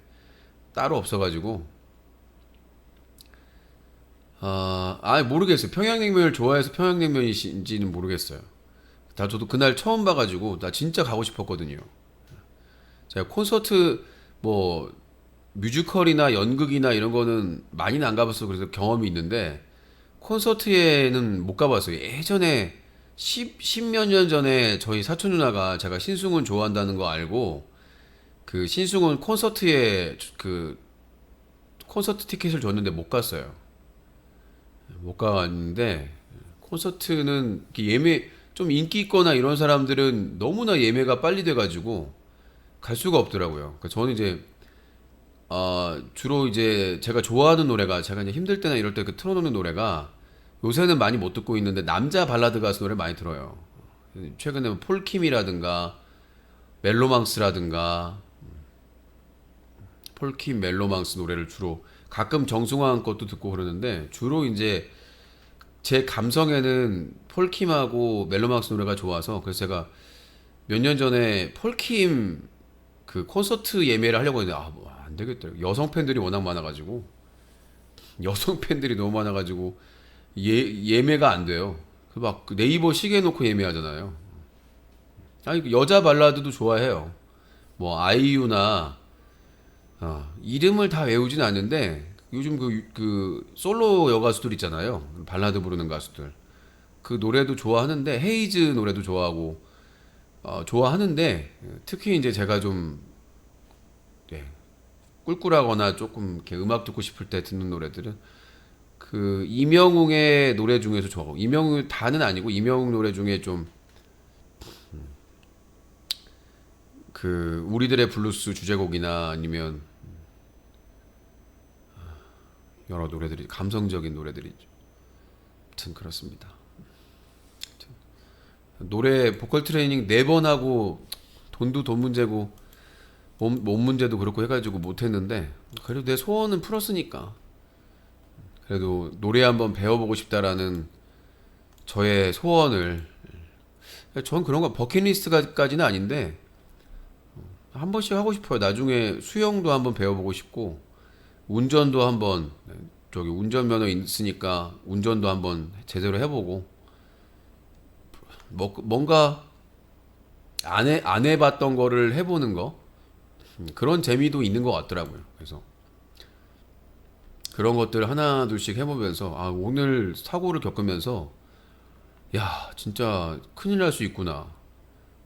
따로 없어가지고 모르겠어요. 평양냉면을 좋아해서 평양냉면이신지는 모르겠어요. 저도 그날 처음 봐가지고 나 진짜 가고 싶었거든요. 제가 콘서트 뭐 뮤지컬이나 연극이나 이런 거는 많이는 안 가봤어. 그래서 경험이 있는데 콘서트에는 못 가봤어요. 예전에 10몇 년 전에 저희 사촌 누나가 제가 신승훈 좋아한다는 거 알고 그 신승훈 콘서트에 그 콘서트 티켓을 줬는데 못 갔어요. 못 가봤는데 콘서트는 예매 좀 인기 있거나 이런 사람들은 너무나 예매가 빨리 돼가지고 갈 수가 없더라고요. 그러니까 저는 이제 주로 이제 제가 좋아하는 노래가 제가 이제 힘들 때나 이럴 때 그 틀어놓는 노래가 요새는 많이 못 듣고 있는데 남자 발라드 가수 노래 많이 들어요. 최근에 폴킴이라든가 멜로망스라든가 폴킴 멜로망스 노래를 주로 가끔 정승환 것도 듣고 그러는데 주로 이제 제 감성에는 폴킴하고 멜로망스 노래가 좋아서 그래서 제가 몇 년 전에 폴킴 그 콘서트 예매를 하려고 했는데 뭐 안 되겠다. 여성 팬들이 워낙 많아가지고 여성 팬들이 너무 많아가지고 예매가 안 돼요. 막 네이버 시계 놓고 예매하잖아요. 아니 여자 발라드도 좋아해요. 뭐 아이유나 이름을 다 외우진 않는데 요즘 그 솔로 여가수들 있잖아요. 발라드 부르는 가수들. 그 노래도 좋아하는데 헤이즈 노래도 좋아하고 좋아하는데 특히 이제 제가 좀 꿀꿀하거나 조금 이렇게 음악 듣고 싶을 때 듣는 노래들은 그 이명웅의 노래 중에서 좋아하고 이명웅 다는 아니고 이명웅 노래 중에 좀 그 우리들의 블루스 주제곡이나 아니면 여러 노래들이 감성적인 노래들이 아무튼 그렇습니다. 노래 보컬 트레이닝 4번 하고 돈도 돈 문제고 몸 문제도 그렇고 해가지고 못했는데 그래도 내 소원은 풀었으니까 그래도 노래 한번 배워보고 싶다라는 저의 소원을 전 그런 거 버킷리스트까지는 아닌데 한 번씩 하고 싶어요. 나중에 수영도 한번 배워보고 싶고 운전도 한번 저기 운전면허 있으니까 운전도 한번 제대로 해보고 뭔가 안 해봤던 거를 해보는 거 그런 재미도 있는 것 같더라고요. 그래서 그런 것들 하나 둘씩 해보면서 오늘 사고를 겪으면서 야 진짜 큰일 날 수 있구나.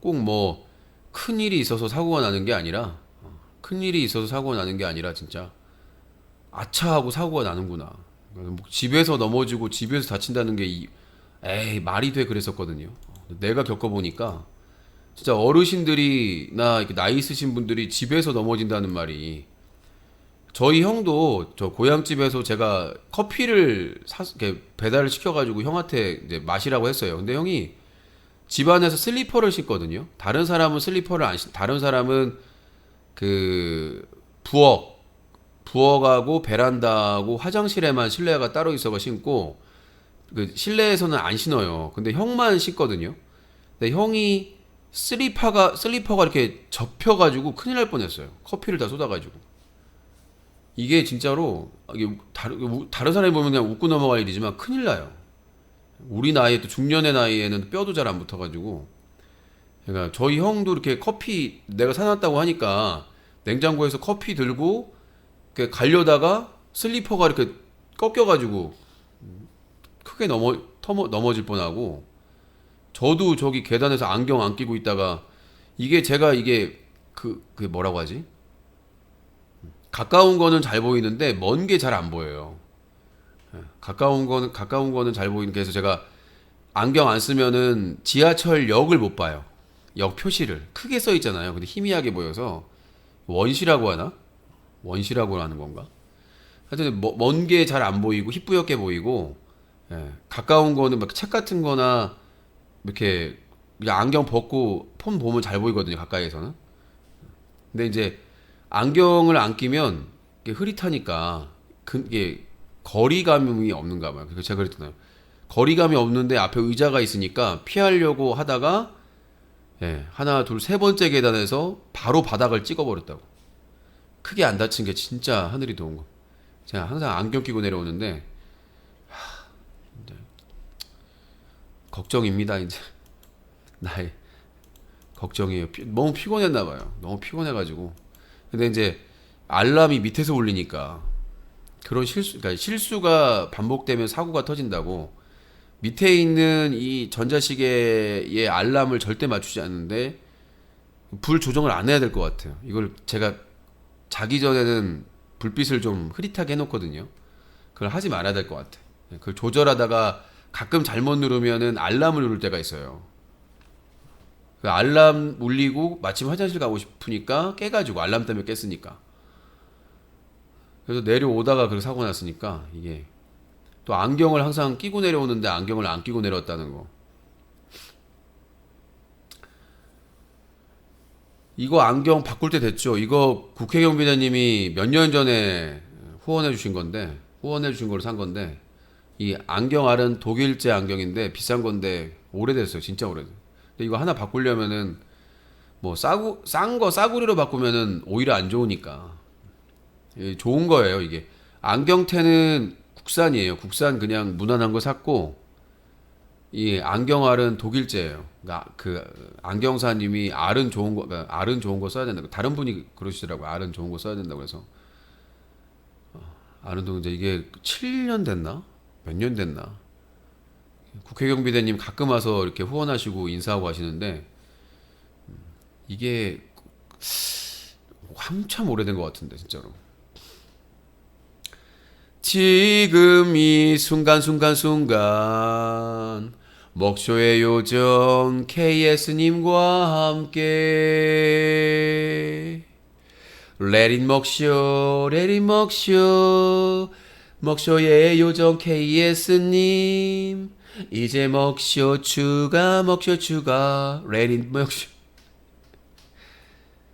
꼭 뭐 큰일이 있어서 사고가 나는 게 아니라 큰일이 있어서 사고가 나는 게 아니라 진짜 아차하고 사고가 나는구나. 뭐 집에서 넘어지고 집에서 다친다는 게 에이 말이 돼 그랬었거든요. 내가 겪어보니까 진짜 어르신들이나 이렇게 나이 있으신 분들이 집에서 넘어진다는 말이 저희 형도 저 고향집에서 제가 커피를 이렇게 배달을 시켜가지고 형한테 이제 마시라고 했어요. 근데 형이 집안에서 슬리퍼를 신거든요. 다른 사람은 슬리퍼를 안 다른 사람은 그 부엌하고 베란다하고 화장실에만 실내가 따로 있어가 신고 그 실내에서는 안 신어요. 근데 형만 신거든요. 근데 형이 슬리퍼가 이렇게 접혀가지고 큰일 날 뻔했어요. 커피를 다 쏟아가지고. 이게 진짜로 이게 다른 사람이 보면 그냥 웃고 넘어갈 일이지만 큰일 나요. 우리 나이에 또 중년의 나이에는 뼈도 잘 안 붙어가지고. 그러니까 저희 형도 이렇게 커피 내가 사놨다고 하니까 냉장고에서 커피 들고 이렇게 가려다가 슬리퍼가 이렇게 꺾여가지고 크게 넘어질 뻔하고. 저도 저기 계단에서 안경 안 끼고 있다가 이게 그 뭐라고 하지? 가까운 거는 잘 보이는데 먼 게 잘 안 보여요. 가까운 거는 잘 보이는 게 해서 제가 안경 안 쓰면은 지하철역을 못 봐요. 역 표시를 크게 써 있잖아요. 근데 희미하게 보여서 원시라고 하나? 원시라고 하는 건가? 하여튼 먼 게 잘 안 보이고 희뿌옇게 보이고 가까운 거는 막 책 같은 거나 이렇게 그냥 안경 벗고 폰 보면 잘 보이거든요. 가까이에서는. 근데 이제 안경을 안 끼면 이게 흐릿하니까 이게 거리감이 없는가 봐요. 그래서 제가 그랬잖아요. 거리감이 없는데 앞에 의자가 있으니까 피하려고 하다가 예, 하나, 둘, 세 번째 계단에서 바로 바닥을 찍어버렸다고. 크게 안 다친 게 진짜 하늘이 도운 거. 제가 항상 안경 끼고 내려오는데 이제 걱정입니다. 이제 나의 걱정이에요. 너무 피곤했나 봐요. 너무 피곤해가지고. 근데 이제 알람이 밑에서 울리니까 그런 그러니까 실수가 반복되면 사고가 터진다고. 밑에 있는 이 전자시계의 알람을 절대 맞추지 않는데 불 조정을 안 해야 될 것 같아요. 이걸 제가 자기 전에는 불빛을 좀 흐릿하게 해놓거든요. 그걸 하지 말아야 될 것 같아요. 그걸 조절하다가 가끔 잘못 누르면은 알람을 누를 때가 있어요. 그 알람 울리고 마침 화장실 가고 싶으니까 깨가지고 알람 때문에 깼으니까. 그래서 내려오다가 그 사고 났으니까 이게 또 안경을 항상 끼고 내려오는데 안경을 안 끼고 내려왔다는 거. 이거 안경 바꿀 때 됐죠. 이거 국회경 비대님이 몇 년 전에 후원해 주신 건데, 후원해 주신 걸 산 건데, 이 안경 알은 독일제 안경인데 비싼 건데 오래됐어요. 진짜 오래됐어요. 근데 이거 하나 바꾸려면은 뭐 싼 거 싸구려로 바꾸면은 오히려 안 좋으니까. 좋은 거예요, 이게. 안경테는 국산이에요. 국산 그냥 무난한 거 샀고, 이 안경알은 독일제예요. 그러니까 그 안경사님이 알은 좋은 거, 그러니까 알은 좋은 거 써야 된다고. 다른 분이 그러시더라고요. 알은 좋은 거 써야 된다고 해서. 알은 또 이제 이게 7년 됐나? 몇 년 됐나? 국회경 비대님 가끔 와서 이렇게 후원하시고 인사하고 하시는데, 이게 한참 오래된 것 같은데, 진짜로. 지금 이 순간 먹쇼의 요정 KS님과 함께 레린 먹쇼 먹쇼의 요정 KS님 이제 먹쇼 추가 레린 먹쇼.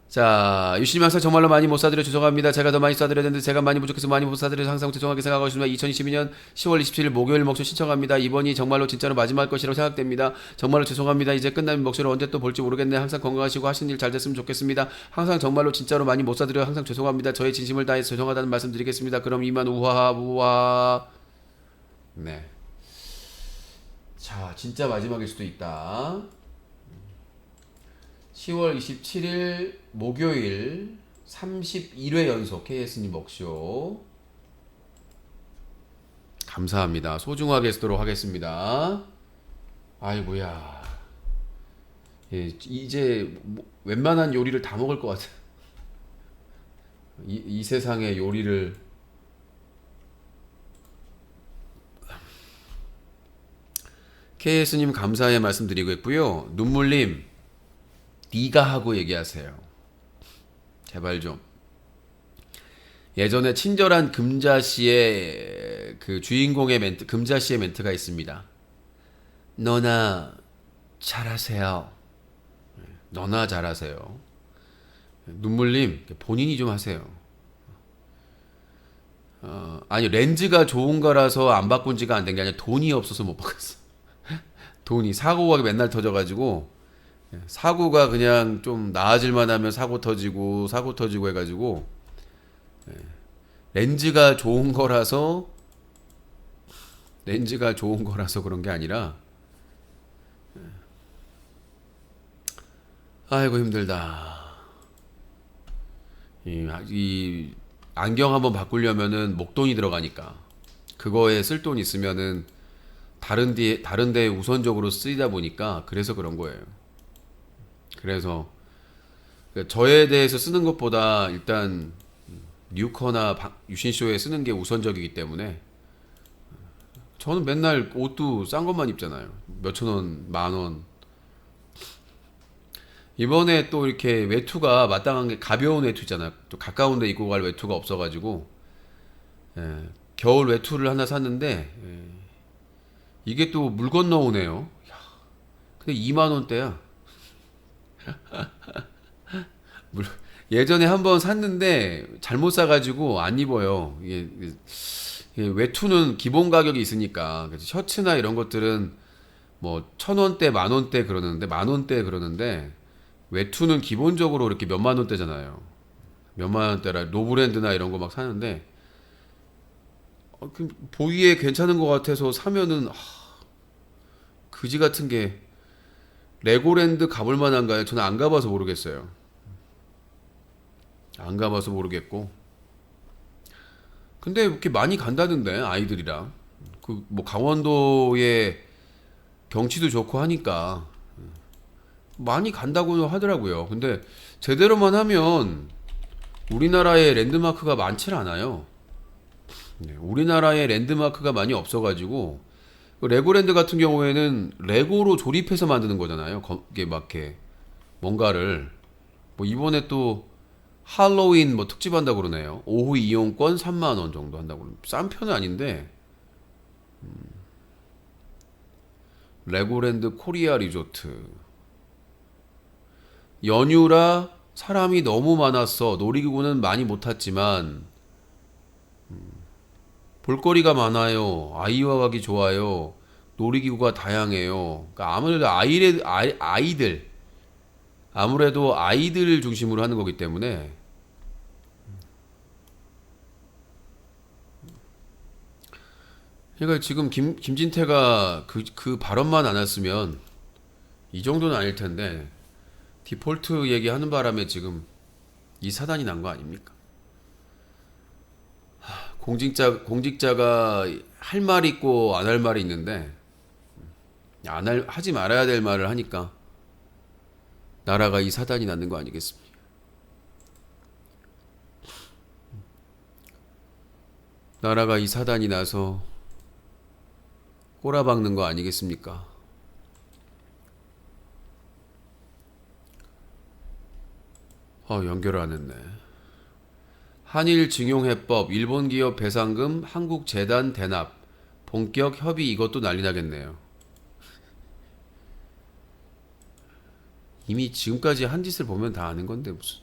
자, 유신님 항상 정말로 많이 못 사드려 죄송합니다. 제가 더 많이 사드려야 되는데 제가 많이 부족해서 많이 못 사드려서 항상 죄송하게 생각하고 있습니다. 2022년 10월 27일 목요일 먹쇼 신청합니다. 이번이 정말로 진짜로 마지막 것이라고 생각됩니다. 정말로 죄송합니다. 이제 끝나면 먹쇼를 언제 또 볼지 모르겠네. 항상 건강하시고 하시는 일 잘 됐으면 좋겠습니다. 항상 정말로 진짜로 많이 못 사드려 항상 죄송합니다. 저의 진심을 다해서 죄송하다는 말씀 드리겠습니다. 그럼 이만 우와. 네. 자, 진짜 마지막일 수도 있다. 10월 27일 목요일 31회 연속 KS님 먹쇼. 감사합니다. 소중하게 쓰도록 하겠습니다. 아이고야. 예, 이제 웬만한 요리를 다 먹을 것 같아. 이 세상의 요리를. KS님 감사의 말씀 드리고 있고요. 눈물님 네가 하고 얘기하세요. 제발 좀. 예전에 친절한 금자씨의 그 주인공의 멘트, 금자씨의 멘트가 있습니다. 너나 잘하세요. 너나 잘하세요. 눈물님 본인이 좀 하세요. 아니 렌즈가 좋은 거라서 안 바꾼 지가 안 된 게 아니라 돈이 없어서 못 바꿨어. 돈이 사고가 맨날 터져가지고 사고가 그냥 좀 나아질만 하면 사고 터지고 해가지고 렌즈가 좋은 거라서 그런 게 아니라 아이고 힘들다. 이 안경 한번 바꾸려면은 목돈이 들어가니까 그거에 쓸 돈 있으면은 다른 데 우선적으로 쓰이다 보니까 그래서 그런 거예요. 그래서 저에 대해서 쓰는 것보다 일단 뉴커나 유신쇼에 쓰는 게 우선적이기 때문에 저는 맨날 옷도 싼 것만 입잖아요. 몇천 원, 만 원. 이번에 또 이렇게 외투가 마땅한 게 가벼운 외투 있잖아요. 또 가까운 데 입고 갈 외투가 없어가지고 겨울 외투를 하나 샀는데 이게 또 물 건너오네요. 근데 2만 원대야. 예전에 한번 샀는데 잘못 사가지고 안 입어요. 이게 외투는 기본 가격이 있으니까. 그래서 셔츠나 이런 것들은 뭐 1,000원대, 10,000원대 그러는데 10,000원대 그러는데 외투는 기본적으로 이렇게 몇만 원대잖아요. 몇만 원대라 노브랜드나 이런 거 막 사는데 보기에 괜찮은 것 같아서 사면은 그지 같은 게 레고랜드 가볼 만한가요? 저는 안 가봐서 모르겠어요. 안 가봐서 모르겠고. 근데 이렇게 많이 간다던데 아이들이랑 그 뭐 강원도에 경치도 좋고 하니까 많이 간다고 하더라고요. 근데 제대로만 하면 우리나라에 랜드마크가 많지 않아요. 네, 우리나라에 랜드마크가 많이 없어가지고 그 레고랜드 같은 경우에는 레고로 조립해서 만드는 거잖아요. 이게 막 이렇게 뭔가를 뭐 이번에 또 할로윈 뭐 특집한다고 그러네요. 오후 이용권 3만 원 정도 한다고 그러는데 싼 편은 아닌데 레고랜드 코리아 리조트 연휴라 사람이 너무 많았어. 놀이기구는 많이 못 탔지만 볼거리가 많아요. 아이와 가기 좋아요. 놀이기구가 다양해요. 그러니까 아무래도 아무래도 아이들 중심으로 하는 거기 때문에 그러니까 지금 김진태가 그 발언만 안 했으면 이 정도는 아닐 텐데 디폴트 얘기하는 바람에 지금 이 사단이 난 거 아닙니까? 공직자가 할 말이 있고 안 할 말이 있는데 하지 말아야 될 말을 하니까 나라가 이 사단이 났는 거 아니겠습니까? 나라가 이 사단이 나서 꼬라박는 거 아니겠습니까? 연결을 안 했네. 한일 증용해법, 일본 기업 배상금, 한국 재단 대납, 본격 협의 이것도 난리 나겠네요. 이미 지금까지 한 짓을 보면 다 아는 건데 무슨.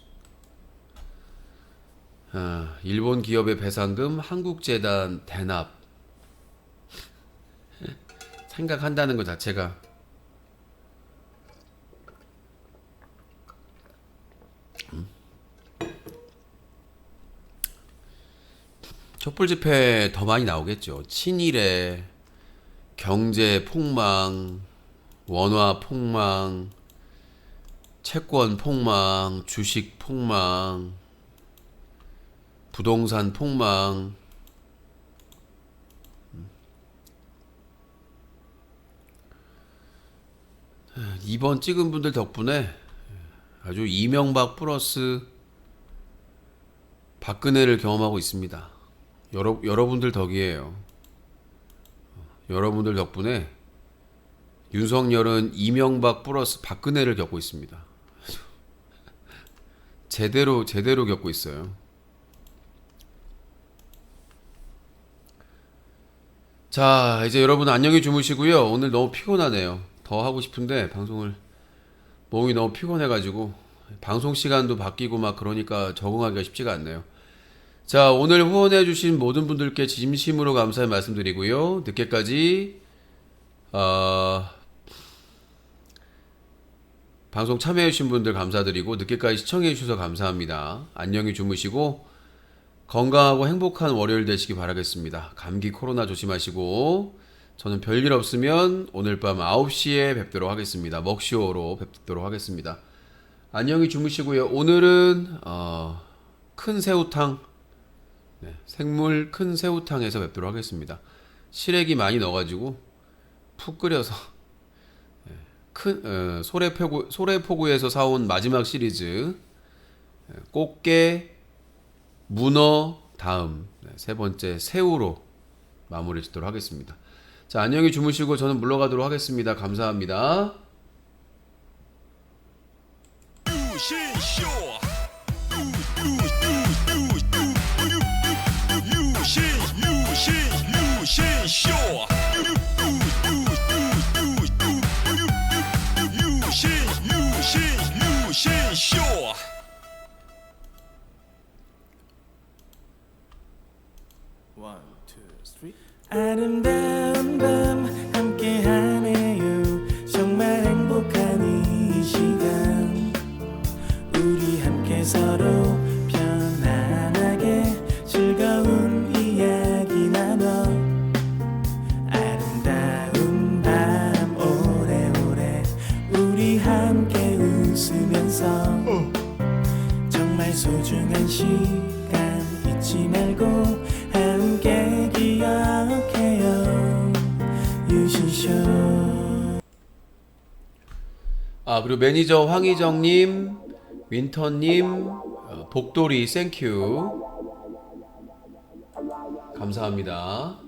일본 기업의 배상금, 한국 재단 대납. 생각한다는 것 자체가 촛불 집회 더 많이 나오겠죠. 친일에 경제 폭망, 원화 폭망, 채권 폭망, 주식 폭망, 부동산 폭망. 이번 찍은 분들 덕분에 아주 이명박 플러스 박근혜를 경험하고 있습니다. 여러분들 덕이에요. 여러분들 덕분에 윤석열은 이명박 플러스 박근혜를 겪고 있습니다. 제대로 겪고 있어요. 자, 이제 여러분 안녕히 주무시고요. 오늘 너무 피곤하네요. 더 하고 싶은데 방송을 몸이 너무 피곤해가지고 방송 시간도 바뀌고 막 그러니까 적응하기가 쉽지가 않네요. 자, 오늘 후원해주신 모든 분들께 진심으로 감사의 말씀드리고요. 늦게까지 방송 참여해주신 분들 감사드리고 늦게까지 시청해주셔서 감사합니다. 안녕히 주무시고 건강하고 행복한 월요일 되시기 바라겠습니다. 감기 코로나 조심하시고 저는 별일 없으면 오늘 밤 9시에 뵙도록 하겠습니다. 먹쇼로 뵙도록 하겠습니다. 안녕히 주무시고요. 오늘은 큰 새우탕, 생물 큰 새우탕에서 뵙도록 하겠습니다. 시래기 많이 넣어가지고 푹 끓여서 큰 소래포구에서 사온 마지막 시리즈 꽃게, 문어 다음 세 번째 새우로 마무리 짓도록 하겠습니다. 자, 안녕히 주무시고 저는 물러가도록 하겠습니다. 감사합니다. 아름다운 밤 함께하네요. 정말 행복한 이 시간 우리 함께 서로 편안하게 즐거운 이야기 나눠 아름다운 밤 오래오래 우리 함께 웃으면서 정말 소중한 시간 잊지 말고 함께 기억해요. 유신쇼. 아, 그리고 매니저 황희정님, 윈터님, 복돌이 땡큐 감사합니다.